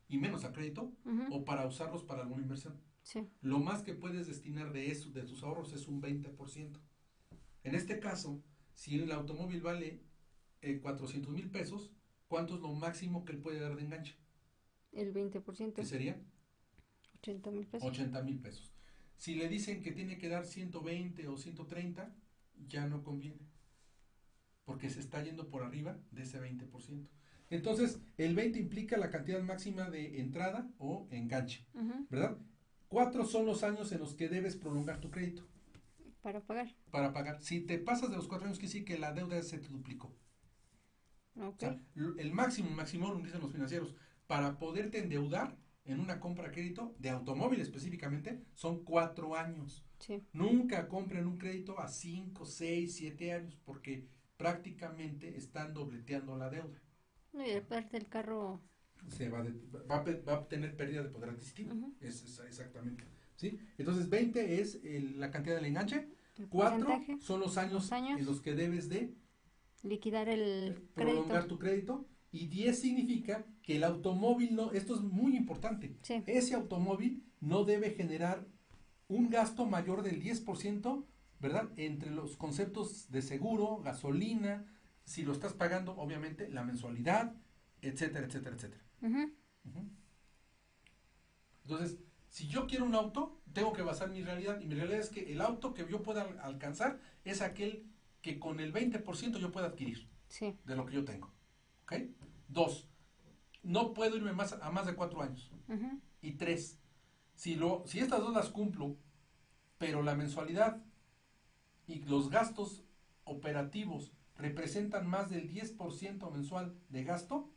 y menos a crédito, o para usarlos para alguna inversión. Sí. Lo más que puedes destinar de tus ahorros es un 20%. En este caso, si el automóvil vale 400,000 pesos, ¿cuánto es lo máximo que él puede dar de enganche? El 20%. ¿Qué sería? 80,000 pesos. 80,000 pesos. Si le dicen que tiene que dar 120 o 130, ya no conviene, porque se está yendo por arriba de ese 20%. Entonces, el 20 implica la cantidad máxima de entrada o enganche, ¿verdad? 4 son los años en los que debes prolongar tu crédito. Para pagar. Para pagar. Si te pasas de los 4 años, quiere decir que la deuda se te duplicó. Okay. O sea, el máximo, dicen los financieros, para poderte endeudar en una compra a crédito de automóvil específicamente, son 4 años. Sí. Nunca compren un crédito a 5, 6, 7 años, porque prácticamente están dobleteando la deuda. No, y aparte el carro va a tener pérdida de poder adquisitivo. Es exactamente. ¿Sí? Entonces 20 es la cantidad del enganche, 4 son los años en los que debes de liquidar el prolongar tu crédito, y 10 significa que el automóvil no, esto es muy importante, ese automóvil no debe generar un gasto mayor del 10%, ¿verdad? Entre los conceptos de seguro, gasolina, si lo estás pagando, obviamente, la mensualidad, etcétera, etcétera, etcétera. Entonces, si yo quiero un auto, tengo que basar mi realidad, y mi realidad es que el auto que yo pueda alcanzar es aquel que con el 20% yo pueda adquirir de lo que yo tengo. ¿Ok? 2, no puedo irme a más de 4 años. Y 3, si estas dos las cumplo, pero la mensualidad y los gastos operativos representan más del 10% mensual de gasto,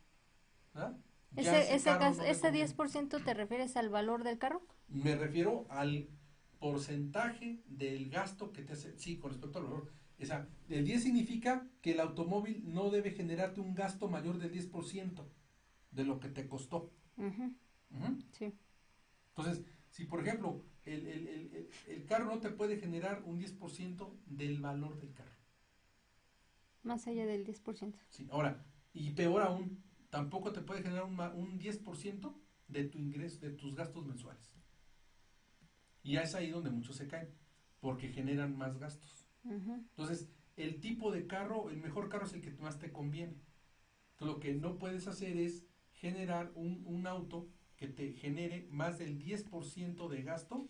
¿verdad? ¿Ese 10% te refieres al valor del carro? Me refiero al porcentaje del gasto que te hace, sí, con respecto al valor. O sea, el 10 significa que el automóvil no debe generarte un gasto mayor del 10% de lo que te costó. Sí. Entonces, si por ejemplo, el carro no te puede generar un 10% del valor del carro. Más allá del 10%. Sí, ahora, y peor aún, tampoco te puede generar un 10% de tu ingreso, de tus gastos mensuales. Y es ahí donde muchos se caen, porque generan más gastos. Entonces, el tipo de carro, el mejor carro es el que más te conviene. Entonces, lo que no puedes hacer es generar un auto que te genere más del 10% de gasto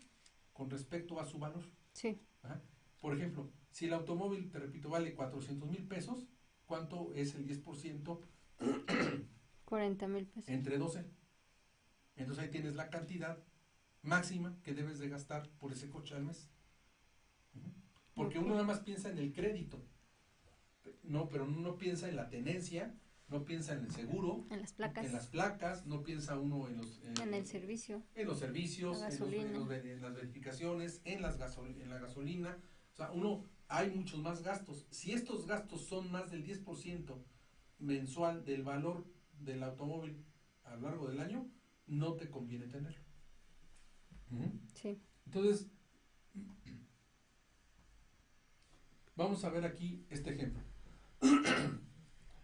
con respecto a su valor. Sí. Ajá. Por ejemplo, si el automóvil, te repito, vale 400,000 pesos, ¿cuánto es el 10%? 40,000 pesos. Entre 12. Entonces ahí tienes la cantidad máxima que debes de gastar por ese coche al mes. Porque uno nada más piensa en el crédito. No, pero uno no piensa en la tenencia, no piensa en el seguro, en las placas, no piensa uno en el servicio, en los servicios, en las verificaciones, en la gasolina. O sea, hay muchos más gastos. Si estos gastos son más del 10% mensual del valor del automóvil a lo largo del año, no te conviene tenerlo. Sí. Entonces, vamos a ver aquí este ejemplo.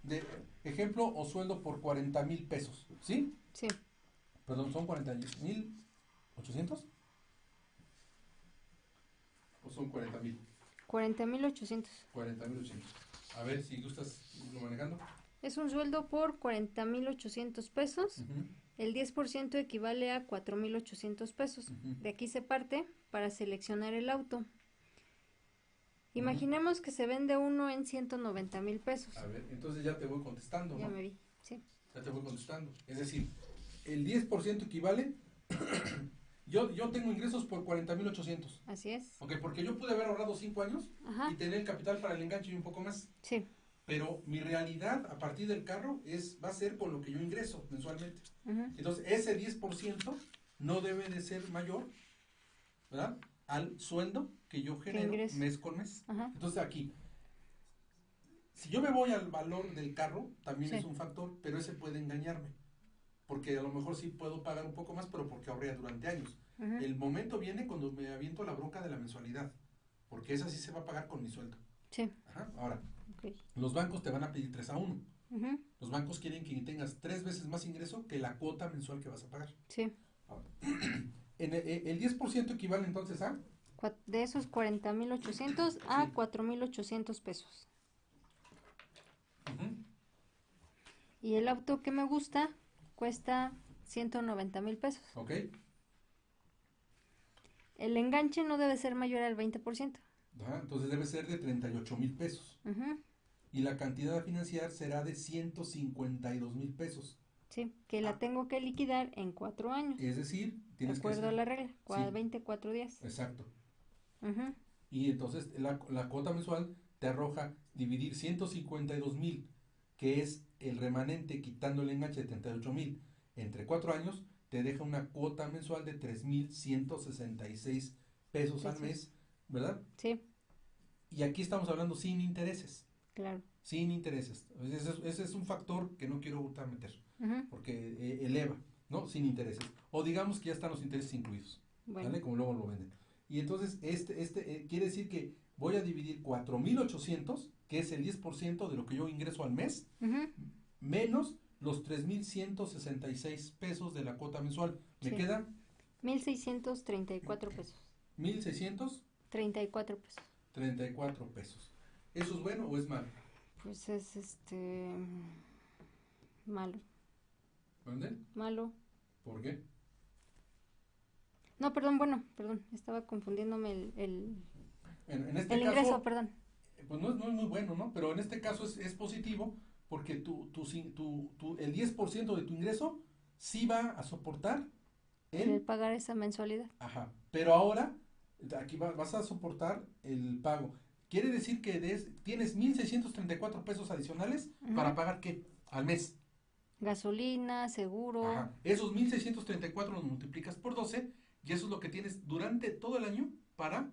De ejemplo o sueldo por 40,000 pesos, ¿sí? Sí. Perdón, ¿son 40,800? ¿O son 40,000? 40,800. 40,800. A ver si gustas irlo manejando. Es un sueldo por 40,800 pesos. El 10% equivale a 4,800 pesos. De aquí se parte para seleccionar el auto. Imaginemos que se vende uno en 190,000 pesos. A ver, entonces ya te voy contestando, Ya ¿no? me vi, sí. Ya te voy contestando. Es decir, el 10% equivale. Yo tengo ingresos por 40,800. Así es. Ok, porque yo pude haber ahorrado 5 años y tener el capital para el enganche y un poco más. Sí. Pero mi realidad a partir del carro va a ser con lo que yo ingreso mensualmente. Entonces, ese 10% no debe de ser mayor, ¿verdad?, al sueldo que yo genero mes con mes. Entonces aquí, si yo me voy al valor del carro, también es un factor, pero ese puede engañarme, porque a lo mejor sí puedo pagar un poco más, pero porque ahorré durante años. El momento viene cuando me aviento la bronca de la mensualidad, porque esa sí se va a pagar con mi sueldo. Sí. Ahora, los bancos te van a pedir 3-1. Los bancos quieren que tengas 3 veces más ingreso que la cuota mensual que vas a pagar. Sí. Ahora, el 10% equivale entonces a... De esos 40,800 a 4,800 pesos. Y el auto que me gusta cuesta 190,000 pesos. Ok. El enganche no debe ser mayor al 20%. Entonces debe ser de 38,000 pesos. Y la cantidad a financiar será de 152,000 pesos. Sí, que la tengo que liquidar en 4 años. Es decir, tienes que... De acuerdo a la regla, 24 días. Exacto. Y entonces la cuota mensual te arroja dividir 152,000, que es el remanente quitando el enganche de 38,000, entre 4 años, te deja una cuota mensual de 3,166 pesos al mes, ¿verdad? Sí. Y aquí estamos hablando sin intereses. Claro. Sin intereses. Ese es un factor que no quiero meter, porque eleva, ¿no? Sin intereses. O digamos que ya están los intereses incluidos, ¿vale? Como luego lo venden. Y entonces, quiere decir que voy a dividir 4,800, que es el 10% de lo que yo ingreso al mes, menos los 3,166 pesos de la cuota mensual. ¿Me quedan? 1,634 pesos. 1,634 pesos. 34 pesos. ¿Eso es bueno o es malo? Pues es malo. ¿Dónde? Malo. ¿Por qué? No, perdón, estaba confundiéndome el caso, ingreso, perdón. Pues no es muy bueno, ¿no? Pero en este caso es positivo porque el 10% de tu ingreso sí va a soportar el pagar esa mensualidad. Pero ahora aquí vas a soportar el pago. Quiere decir que tienes 1,634 pesos adicionales para pagar ¿qué? Al mes. Gasolina, seguro. Esos 1,634 los multiplicas por 12 Y eso es lo que tienes durante todo el año para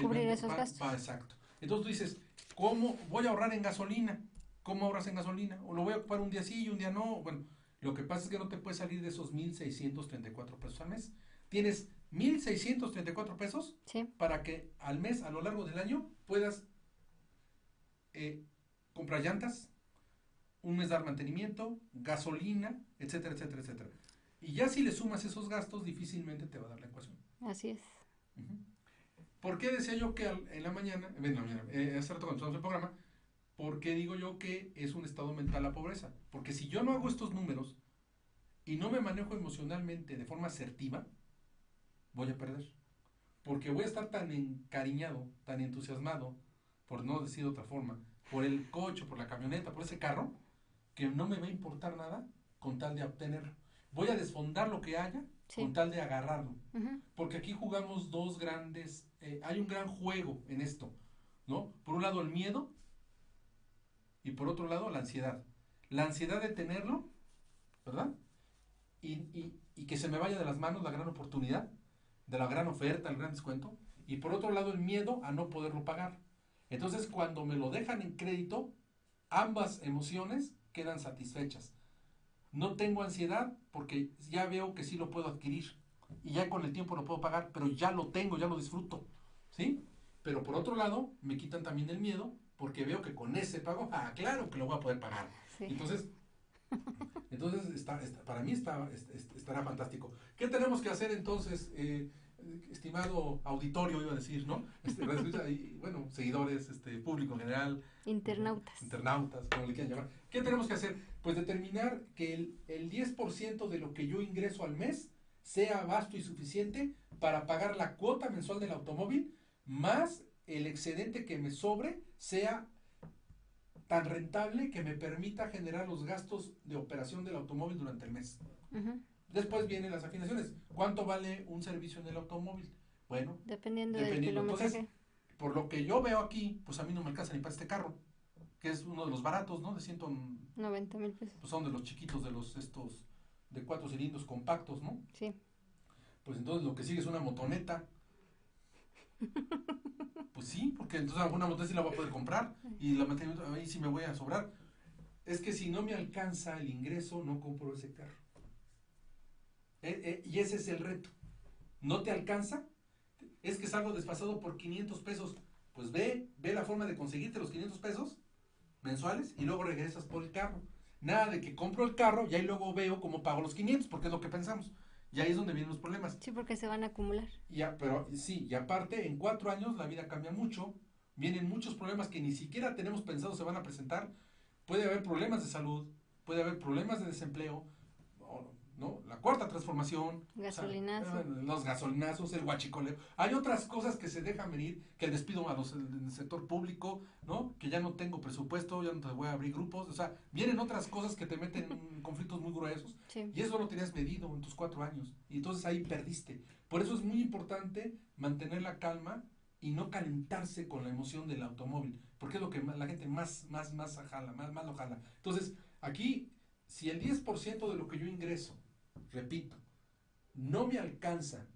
cubrir esos gastos. Exacto. Entonces tú dices, ¿cómo voy a ahorrar en gasolina? ¿Cómo ahorras en gasolina? ¿O lo voy a ocupar un día sí y un día no? Bueno, lo que pasa es que no te puedes salir de esos 1,634 pesos al mes. Tienes 1,634 pesos para que al mes, a lo largo del año, puedas comprar llantas, un mes dar mantenimiento, gasolina, etcétera, etcétera, etcétera. Y ya si le sumas esos gastos, difícilmente te va a dar la ecuación. Así es. ¿Por qué decía yo que en la mañana, hace rato cuando empezamos el programa, por qué digo yo que es un estado mental la pobreza? Porque si yo no hago estos números y no me manejo emocionalmente de forma asertiva, voy a perder. Porque voy a estar tan encariñado, tan entusiasmado, por no decir de otra forma, por el coche, por la camioneta, por ese carro, que no me va a importar nada con tal de obtenerlo. Voy a desfondar lo que haya con tal de agarrarlo. Porque aquí jugamos dos grandes, hay un gran juego en esto, ¿no? Por un lado el miedo y por otro lado la ansiedad. La ansiedad de tenerlo, ¿verdad? Y que se me vaya de las manos la gran oportunidad, de la gran oferta, el gran descuento. Y por otro lado el miedo a no poderlo pagar. Entonces cuando me lo dejan en crédito, ambas emociones quedan satisfechas. No tengo ansiedad porque ya veo que sí lo puedo adquirir y ya con el tiempo lo puedo pagar, pero ya lo tengo, ya lo disfruto, ¿sí? Pero por otro lado, me quitan también el miedo porque veo que con ese pago, claro que lo voy a poder pagar. Sí. Entonces para mí estará fantástico. ¿Qué tenemos que hacer entonces, estimado auditorio, iba a decir, ¿no? Bueno, seguidores, público en general. Internautas, como le quieran llamar. ¿Qué tenemos que hacer? Pues determinar que el 10% de lo que yo ingreso al mes sea vasto y suficiente para pagar la cuota mensual del automóvil, más el excedente que me sobre sea tan rentable que me permita generar los gastos de operación del automóvil durante el mes. Después vienen las afinaciones. ¿Cuánto vale un servicio en el automóvil? Bueno, dependiendo del kilometraje. Entonces, por lo que yo veo aquí, pues a mí no me alcanza ni para este carro, que es uno de los baratos, ¿no? De 190,000 pesos. Pues son de los chiquitos, de 4 cilindros compactos, ¿no? Sí. Pues entonces lo que sigue es una motoneta. Pues sí, porque entonces alguna motoneta sí la voy a poder comprar y la mantenimiento ahí sí me voy a sobrar. Es que si no me alcanza el ingreso, no compro ese carro. Y ese es el reto. ¿No te alcanza? Es que salgo desfasado por 500 pesos. Pues ve la forma de conseguirte los 500 pesos mensuales y luego regresas por el carro. Nada de que compro el carro y ahí luego veo cómo pago los 500, porque es lo que pensamos. Y ahí es donde vienen los problemas. Sí, porque se van a acumular. Pero sí, y aparte, en 4 años la vida cambia mucho. Vienen muchos problemas que ni siquiera tenemos pensado se van a presentar. Puede haber problemas de salud, puede haber problemas de desempleo, ¿no? La cuarta transformación. Gasolinazo. Los gasolinazos, el huachicoleo. Hay otras cosas que se dejan venir, que el despido en el sector público, ¿no? Que ya no tengo presupuesto, ya no te voy a abrir grupos. O sea, vienen otras cosas que te meten en conflictos muy gruesos. Sí. Y eso lo tenías medido en tus 4 años. Y entonces ahí perdiste. Por eso es muy importante mantener la calma y no calentarse con la emoción del automóvil. Porque es lo que la gente más jala, más lo jala. Entonces, aquí, si el 10% de lo que yo ingreso, repito, no me alcanza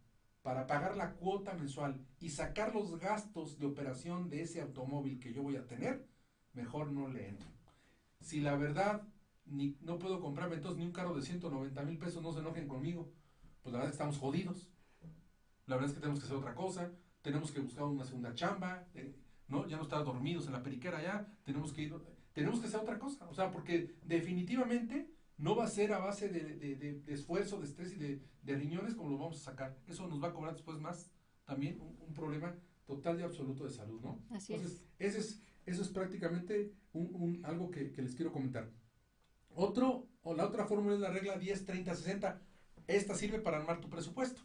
para pagar la cuota mensual y sacar los gastos de operación de ese automóvil que yo voy a tener, mejor no le entro. Si la verdad no puedo comprarme entonces ni un carro de 190,000 pesos, no se enojen conmigo, pues la verdad es que estamos jodidos. La verdad es que tenemos que hacer otra cosa, tenemos que buscar una segunda chamba, ¿no? Ya no estar dormidos en la periquera ya, tenemos que hacer otra cosa, o sea, porque definitivamente no va a ser a base de esfuerzo, de estrés y de riñones como lo vamos a sacar. Eso nos va a cobrar después más también un problema total y absoluto de salud, ¿no? Así Entonces, eso es prácticamente algo que les quiero comentar. La otra fórmula es la regla 10-30-60. Esta sirve para armar tu presupuesto.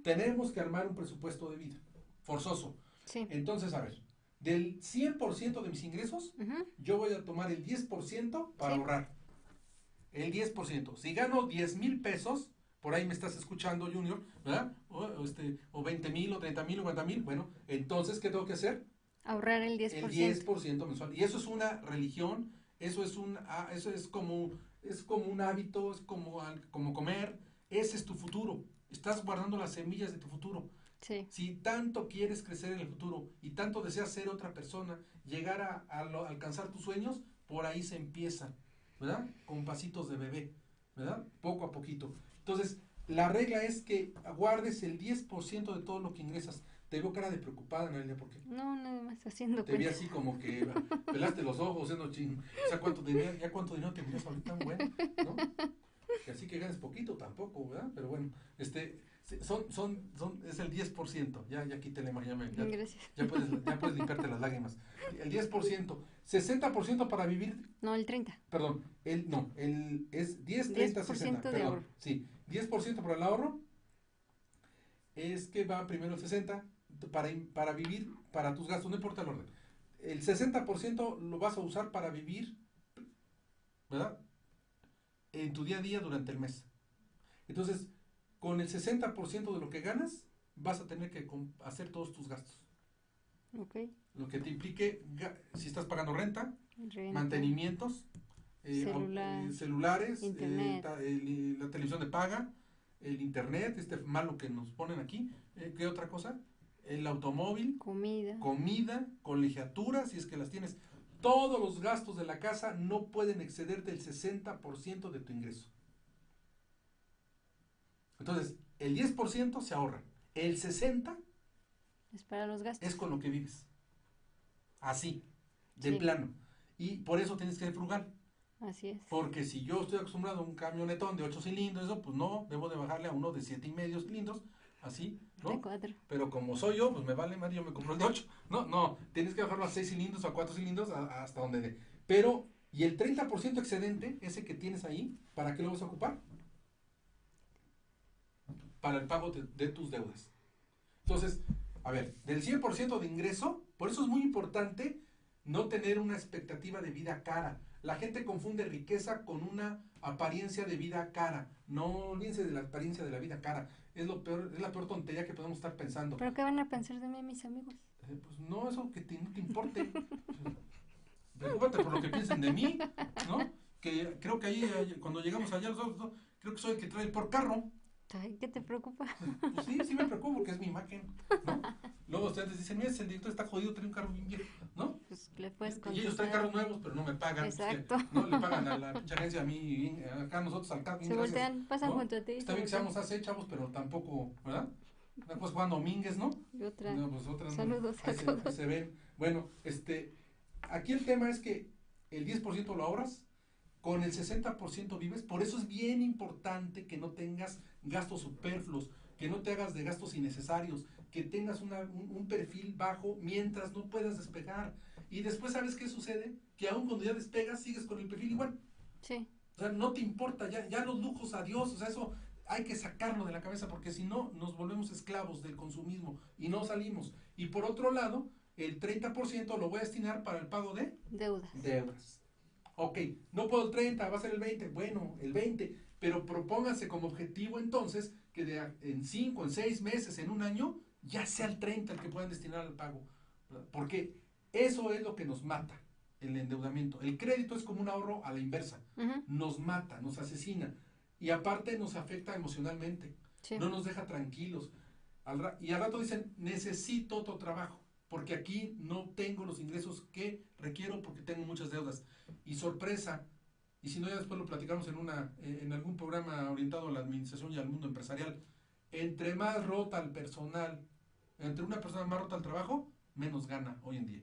Tenemos que armar un presupuesto de vida, forzoso. Sí. Entonces, a ver, del 100% de mis ingresos, yo voy a tomar el 10% para ahorrar. El 10%. Si gano 10,000 pesos, por ahí me estás escuchando, Junior, ¿verdad? O 20,000, o 30,000, o 40,000. Bueno, entonces, ¿qué tengo que hacer? Ahorrar el 10%. El 10% mensual. Y eso es una religión, eso es como un hábito, es como comer. Ese es tu futuro. estás guardando las semillas de tu futuro. Sí. Si tanto quieres crecer en el futuro y tanto deseas ser otra persona, llegar a alcanzar tus sueños, por ahí se empieza, ¿verdad? Con pasitos de bebé, ¿verdad? Poco a poquito. Entonces, la regla es que guardes el 10% de todo lo que ingresas. Te veo cara de preocupada, Analia, porque No, nada más haciendo te vi cuentas. así como que pelaste los ojos, siendo ching. O sea, ¿cuánto dinero tendrías ahorita? Bueno, ¿no? Que así que ganes poquito tampoco, ¿verdad? Pero bueno, es el 10%. Ya quité la imagen, Gracias. ya puedes limpiarte las lágrimas. El 10%, 60% para vivir. No, el 30. Perdón, es 10, 30, 60. de Perdón, ahorro. sí, 10% para el ahorro. Es que va primero el 60 para vivir, para tus gastos, no importa el orden. El 60% lo vas a usar para vivir, ¿verdad? En tu día a día durante el mes. Entonces, con el 60% de lo que ganas, vas a tener que hacer todos tus gastos. Ok. Lo que te implique, si estás pagando renta, mantenimientos, celulares, internet. La televisión de paga, el internet, malo que nos ponen aquí, ¿qué otra cosa? El automóvil, comida, colegiaturas, si es que las tienes. Todos los gastos de la casa no pueden exceder del 60% de tu ingreso. Entonces, el 10% se ahorra. El 60% es para los gastos. Es con lo que vives. Así, de plano. Y por eso tienes que ser frugal. Así es. Porque si yo estoy acostumbrado a un camionetón de 8 cilindros, eso, pues no, debo de bajarle a uno de 7,5 cilindros, así, ¿no? De 4. Pero como soy yo, pues me vale más, yo me compro el de 8. No, tienes que bajarlo a 6 cilindros o a 4 cilindros hasta donde dé. Pero, ¿y el 30% excedente, ese que tienes ahí, para qué lo vas a ocupar? Para el pago de tus deudas. Entonces, a ver, del 100% de ingreso, por eso es muy importante no tener una expectativa de vida cara. La gente confunde riqueza con una apariencia de vida cara. No olvídense de la apariencia de la vida cara. Es la peor tontería que podemos estar pensando. ¿Pero qué van a pensar de mí mis amigos? Pues no, eso que no te importe. Preocúpate por lo que piensen de mí, ¿no? Que creo que ahí, cuando llegamos allá, nosotros, creo que soy el que trae el por carro. Ay, ¿qué te preocupa? Pues sí me preocupo porque es mi imagen, ¿no? Luego ustedes dicen, mira, el director está jodido, trae un carro bien viejo, ¿no? Pues le puedes contestar. Y ellos traen carros nuevos, pero no me pagan. Exacto. Pues no le pagan a la pinche agencia, a mí, acá nosotros al carro. Se voltean, pasan junto a ti. Está bien que seamos así, chavos, pero tampoco, ¿verdad? Una cosa Juan Domínguez, ¿no? Y otra. No, pues otra. Saludos no. a todos. Ahí se ven. Bueno, aquí el tema es que el 10% lo ahorras, con el 60% vives, por eso es bien importante que no tengas gastos superfluos, que no te hagas de gastos innecesarios, que tengas un perfil bajo mientras no puedas despegar. Y después, ¿sabes qué sucede? Que aún cuando ya despegas, sigues con el perfil igual. Sí. O sea, no te importa, ya los lujos, adiós, o sea, eso hay que sacarlo de la cabeza, porque si no, nos volvemos esclavos del consumismo y no salimos. Y por otro lado, el 30% lo voy a destinar para el pago de deudas. Ok, no puedo el 30, va a ser el 20. Bueno, el 20, pero propónganse como objetivo entonces que en 5, en 6 meses, en un año, ya sea el 30 el que puedan destinar al pago. ¿Verdad? Porque eso es lo que nos mata, el endeudamiento. El crédito es como un ahorro a la inversa. Nos mata, nos asesina. Y aparte nos afecta emocionalmente. Sí. No nos deja tranquilos. Y al rato dicen, necesito otro trabajo, porque aquí no tengo los ingresos que requiero porque tengo muchas deudas. Y sorpresa, y si no ya después lo platicamos en algún programa orientado a la administración y al mundo empresarial, entre más rota el personal, entre una persona más rota el trabajo, menos gana hoy en día.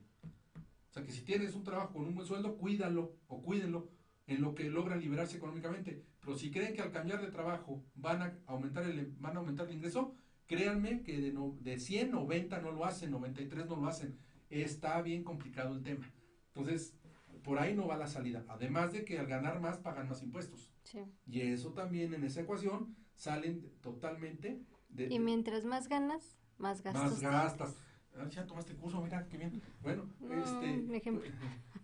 O sea que si tienes un trabajo con un buen sueldo, cuídalo o cuídenlo en lo que logran liberarse económicamente. Pero si creen que al cambiar de trabajo van a aumentar el ingreso, créanme que de 100, 90 no lo hacen, 93 no lo hacen. Está bien complicado el tema. Entonces, por ahí no va la salida. Además de que al ganar más, pagan más impuestos. Sí. Y eso también en esa ecuación salen totalmente y mientras más ganas, más gastos. Más gastas. Ya tomaste curso, mira, qué bien. Bueno, un ejemplo.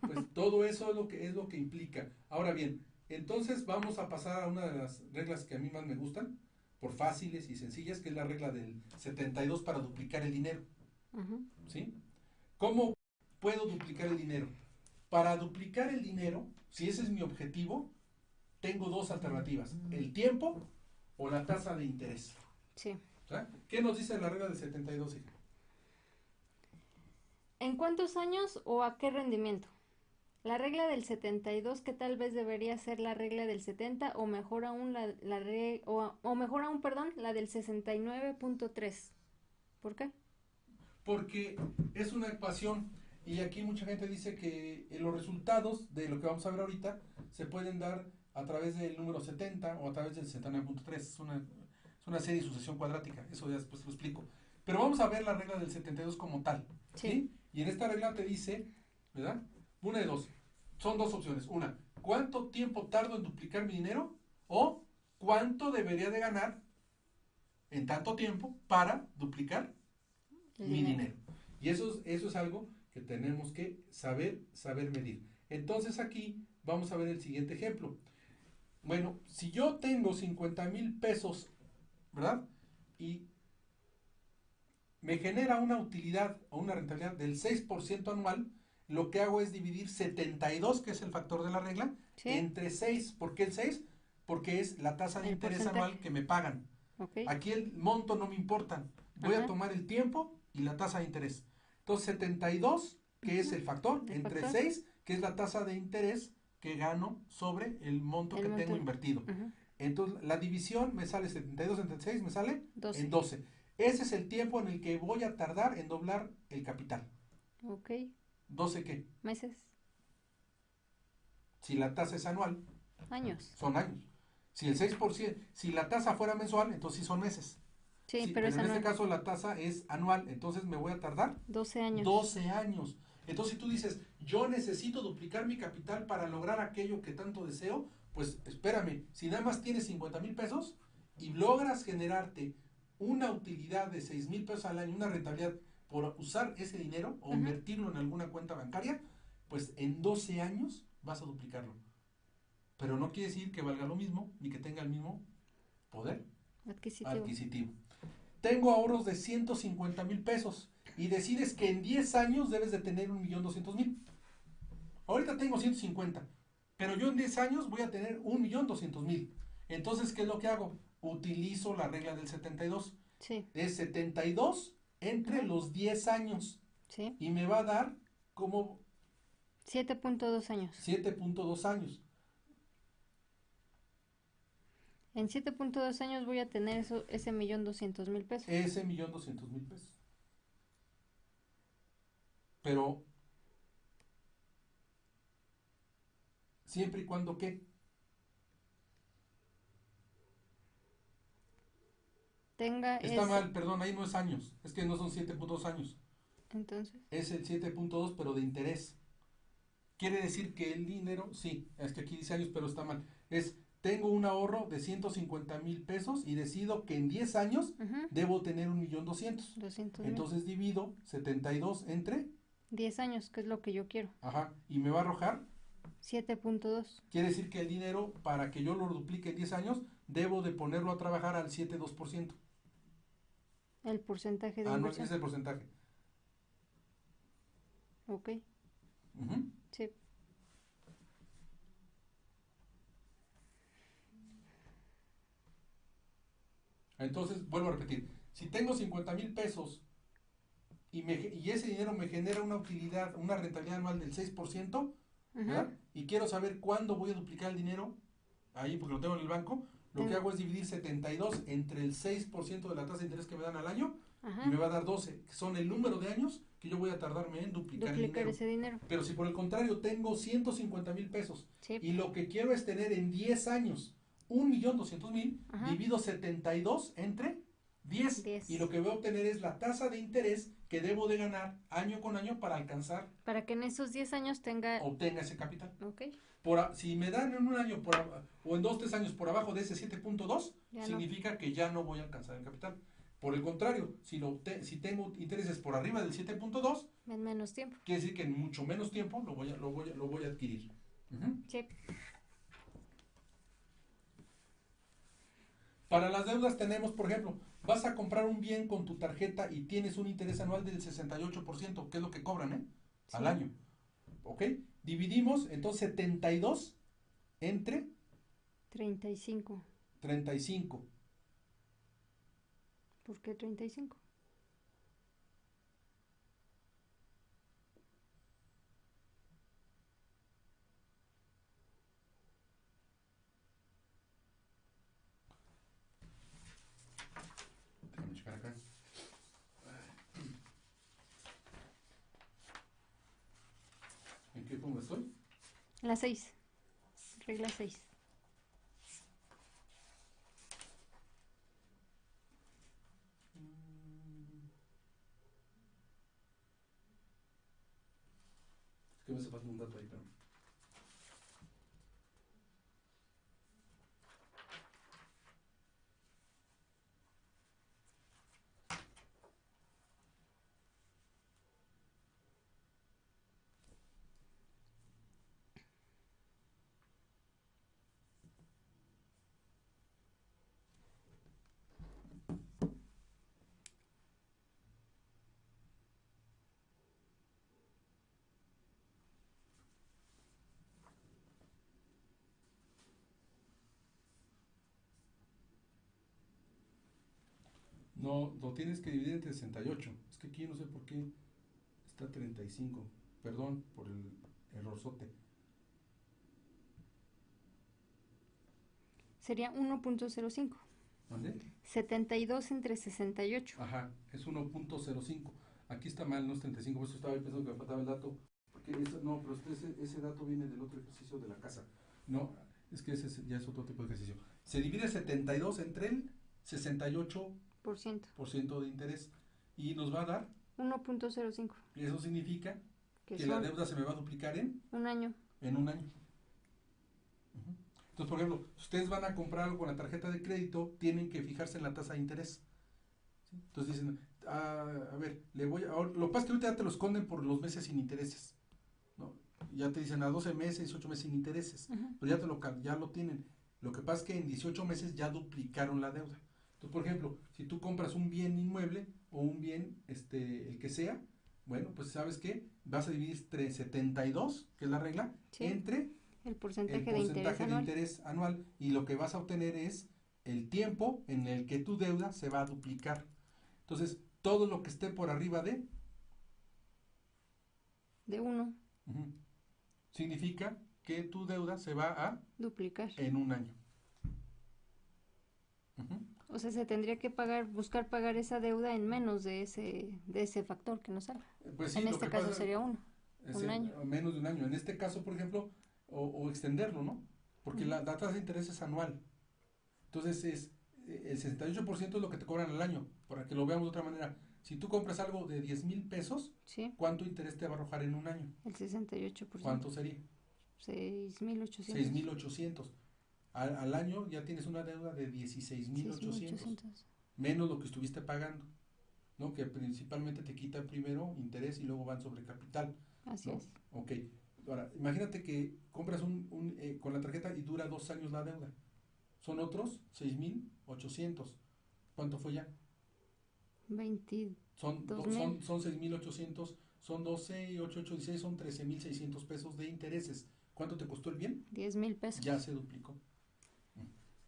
Pues todo eso es lo que implica. Ahora bien, entonces vamos a pasar a una de las reglas que a mí más me gustan, por fáciles y sencillas, que es la regla del 72 para duplicar el dinero. ¿Sí? ¿Cómo puedo duplicar el dinero? Para duplicar el dinero, si ese es mi objetivo, tengo dos alternativas, el tiempo o la tasa de interés. Sí. ¿Ah? ¿Qué nos dice la regla del 72, hija? ¿En cuántos años o a qué rendimiento? La regla del 72, que tal vez debería ser la regla del 70, o mejor aún mejor aún, perdón, la del 69.3. ¿Por qué? Porque es una ecuación y aquí mucha gente dice que los resultados de lo que vamos a ver ahorita se pueden dar a través del número 70 o a través del 69.3. Es una serie de sucesión cuadrática, eso ya después te lo explico. Pero vamos a ver la regla del 72 como tal, ¿sí? Y en esta regla te dice, ¿verdad? Una de dos. Son dos opciones. Una, ¿cuánto tiempo tardo en duplicar mi dinero? O ¿cuánto debería de ganar en tanto tiempo para duplicar mi dinero? Y eso es algo que tenemos que saber medir. Entonces aquí vamos a ver el siguiente ejemplo. Bueno, si yo tengo 50,000 pesos, ¿verdad? Y me genera una utilidad o una rentabilidad del 6% anual, lo que hago es dividir 72, que es el factor de la regla, ¿sí?, entre 6. ¿Por qué el 6? Porque es la tasa de interés anual que me pagan. Okay. Aquí el monto no me importa. Voy a tomar el tiempo y la tasa de interés. Entonces 72, que es el factor, entre 6, que es la tasa de interés que gano sobre el monto que tengo invertido. Entonces la división me sale 72 entre 6, me sale 12. En 12. Ese es el tiempo en el que voy a tardar en doblar el capital. Ok. ¿12 qué? Meses. Si la tasa es anual. Años. Son años. Si el 6%, si la tasa fuera mensual, entonces sí son meses. Sí, pero en este caso la tasa es anual, entonces me voy a tardar 12 años. 12 años. Entonces si tú dices, yo necesito duplicar mi capital para lograr aquello que tanto deseo, pues espérame, si nada más tienes 50,000 pesos y logras generarte una utilidad de 6,000 pesos al año, una rentabilidad por usar ese dinero o invertirlo en alguna cuenta bancaria, pues en 12 años vas a duplicarlo. Pero no quiere decir que valga lo mismo ni que tenga el mismo poder adquisitivo. Tengo ahorros de 150,000 pesos y decides que en 10 años debes de tener 1,200,000. Ahorita tengo 150, pero yo en 10 años voy a tener 1,200,000. Entonces, ¿qué es lo que hago? Utilizo la regla del 72. Sí. Es 72 entre los 10 años. Sí. Y me va a dar como 7.2 años. 7.2 años. En 7.2 años voy a tener ese 1,200,000 pesos. Ese 1,200,000 pesos. Pero, siempre y cuando, ¿qué? Está mal, perdón, ahí no es años. Es que no son 7.2 años. Entonces. Es el 7.2, pero de interés. Quiere decir que el dinero, sí, es que aquí dice años, pero está mal. Tengo un ahorro de 150,000 pesos y decido que en 10 años debo tener 1,200,000. Entonces divido 72 entre 10 años, que es lo que yo quiero. Ajá, y me va a arrojar 7.2. Quiere decir que el dinero, para que yo lo duplique en 10 años, debo de ponerlo a trabajar al 7,2%. El porcentaje de inversión. No, es el porcentaje. Ok. Sí. Entonces, vuelvo a repetir, si tengo 50,000 pesos y ese dinero me genera una utilidad, una rentabilidad anual del 6%, ¿verdad? Y quiero saber cuándo voy a duplicar el dinero, ahí porque lo tengo en el banco, lo que hago es dividir 72 entre el 6% de la tasa de interés que me dan al año, y me va a dar 12, que son el número de años que yo voy a tardarme en duplicar ese dinero. Pero si por el contrario tengo 150,000 pesos y lo que quiero es tener en 10 años 1,200,000, divido 72 entre 10 y lo que voy a obtener es la tasa de interés que debo de ganar año con año para alcanzar. Para que en esos 10 años obtenga ese capital. Ok. Si me dan en un año o en 2-3 años por abajo de ese 7.2, significa que ya no voy a alcanzar el capital. Por el contrario, si tengo intereses por arriba del 7.2, en menos tiempo. Quiere decir que en mucho menos tiempo lo voy a adquirir. Sí. Para las deudas tenemos, por ejemplo, vas a comprar un bien con tu tarjeta y tienes un interés anual del 68%, que es lo que cobran, al año. ¿Ok? Dividimos entonces 72 entre 35. ¿Por qué 35? Déjame checar acá. ¿En qué punto estoy? La 6. Regla 6. Es que me hace falta un dato ahí, pero. No, lo tienes que dividir entre 68. Es que aquí no sé por qué está 35. Perdón por el errorzote. Sería 1.05. ¿Dónde? 72 entre 68. Ajá, es 1.05. Aquí está mal, no es 35. Por eso estaba pensando que me faltaba el dato. Porque no, pero ese dato viene del otro ejercicio de la casa. No, es que ese ya es otro tipo de ejercicio. Se divide 72 entre el 68% de interés. Y nos va a dar, 1.05. y eso significa Que que la son deuda se me va a duplicar un año. en un año. Ujú. Entonces, por ejemplo, si ustedes van a comprar algo con la tarjeta de crédito, tienen que fijarse en la tasa de interés. ¿Sí? Entonces dicen, a ver, lo que pasa es que ahorita ya te lo esconden por los meses sin intereses, ¿no? Ya te dicen a 12 meses, 18 meses sin intereses, pero ya lo tienen. Lo que pasa es que en 18 meses ya duplicaron la deuda. Entonces, por ejemplo, si tú compras un bien inmueble o un bien, el que sea, bueno, pues ¿sabes qué? Vas a dividir entre 72, que es la regla, Sí. entre El el porcentaje porcentaje de de interés interés anual, y lo que vas a obtener es el tiempo en el que tu deuda se va a duplicar. Entonces, todo lo que esté por arriba de 1. uh, significa que tu deuda se va a Duplicar. en un año. Uh-huh. O sea, se tendría que buscar pagar esa deuda en menos de ese factor que nos salga. Pues sí, En lo este que caso pasa sería un es año. menos de un año. En este caso, por ejemplo, o extenderlo, ¿no? Porque la tasa de interés es anual. Entonces, el 68% es lo que te cobran al año. Para que lo veamos de otra manera. Si tú compras algo de 10,000 pesos, Sí. ¿cuánto interés te va a arrojar en un año? El 68%. ¿Cuánto sería? 6.800. 6,800. Al año ya tienes una deuda de 16,800. 6.800. Menos lo que estuviste pagando, ¿no? Que principalmente te quita primero interés y luego van sobre capital, Así ¿no? es. Ok. Ahora, imagínate que compras con la tarjeta y dura 2 años la deuda. Son otros 6,800. ¿Cuánto fue ya? 22 Son 6,800, son 12 y 8, 8, 16, son 13,600 pesos de intereses. ¿Cuánto te costó el bien? 10,000 pesos. Ya se duplicó.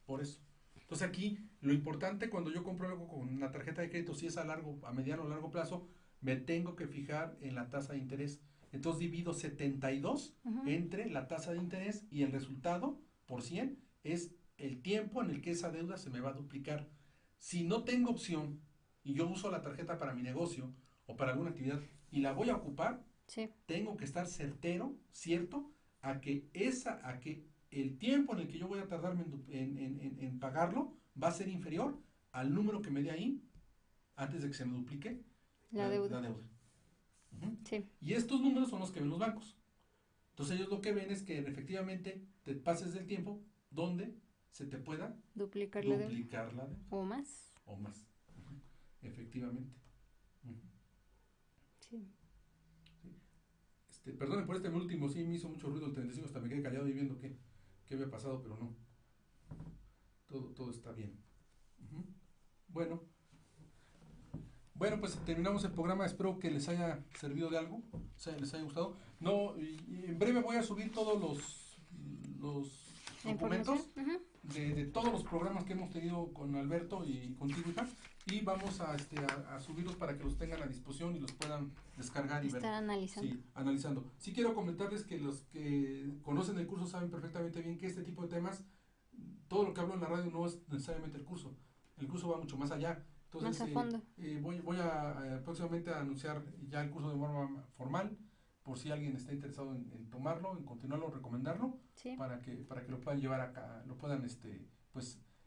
Por eso. Entonces aquí lo importante cuando yo compro algo con una tarjeta de crédito, si es a mediano o largo plazo, me tengo que fijar en la tasa de interés. Entonces divido 72 entre la tasa de interés y el resultado por 100 es el tiempo en el que esa deuda se me va a duplicar. Si no tengo opción y yo uso la tarjeta para mi negocio o para alguna actividad y la voy a ocupar, sí, tengo que estar cierto, a que el tiempo en el que yo voy a tardarme en pagarlo va a ser inferior al número que me dé ahí antes de que se me duplique la deuda. Uh-huh. Sí. Y estos números son los que ven los bancos. Entonces ellos lo que ven es que efectivamente te pases del tiempo donde se te pueda duplicar la deuda. O más. O más. Uh-huh. Efectivamente. Uh-huh. Sí. Perdone por este último, sí me hizo mucho ruido el 35, hasta me quedé callado y viendo qué había pasado, pero no. Todo está bien. Uh-huh. Bueno, pues terminamos el programa. Espero que les haya servido de algo, les haya gustado. No, y en breve voy a subir todos los documentos de todos los programas que hemos tenido con Alberto y contigo, hija, y vamos a subirlos para que los tengan a disposición y los puedan descargar y ver. Estar analizando. Sí, analizando. Sí quiero comentarles que los que conocen el curso saben perfectamente bien que este tipo de temas, todo lo que hablo en la radio no es necesariamente el curso va mucho más allá. Entonces, Más a fondo. voy próximamente a anunciar ya el curso de forma formal, por si alguien está interesado en tomarlo, en continuarlo, recomendarlo, Sí. para que lo puedan llevar acá, lo puedan pues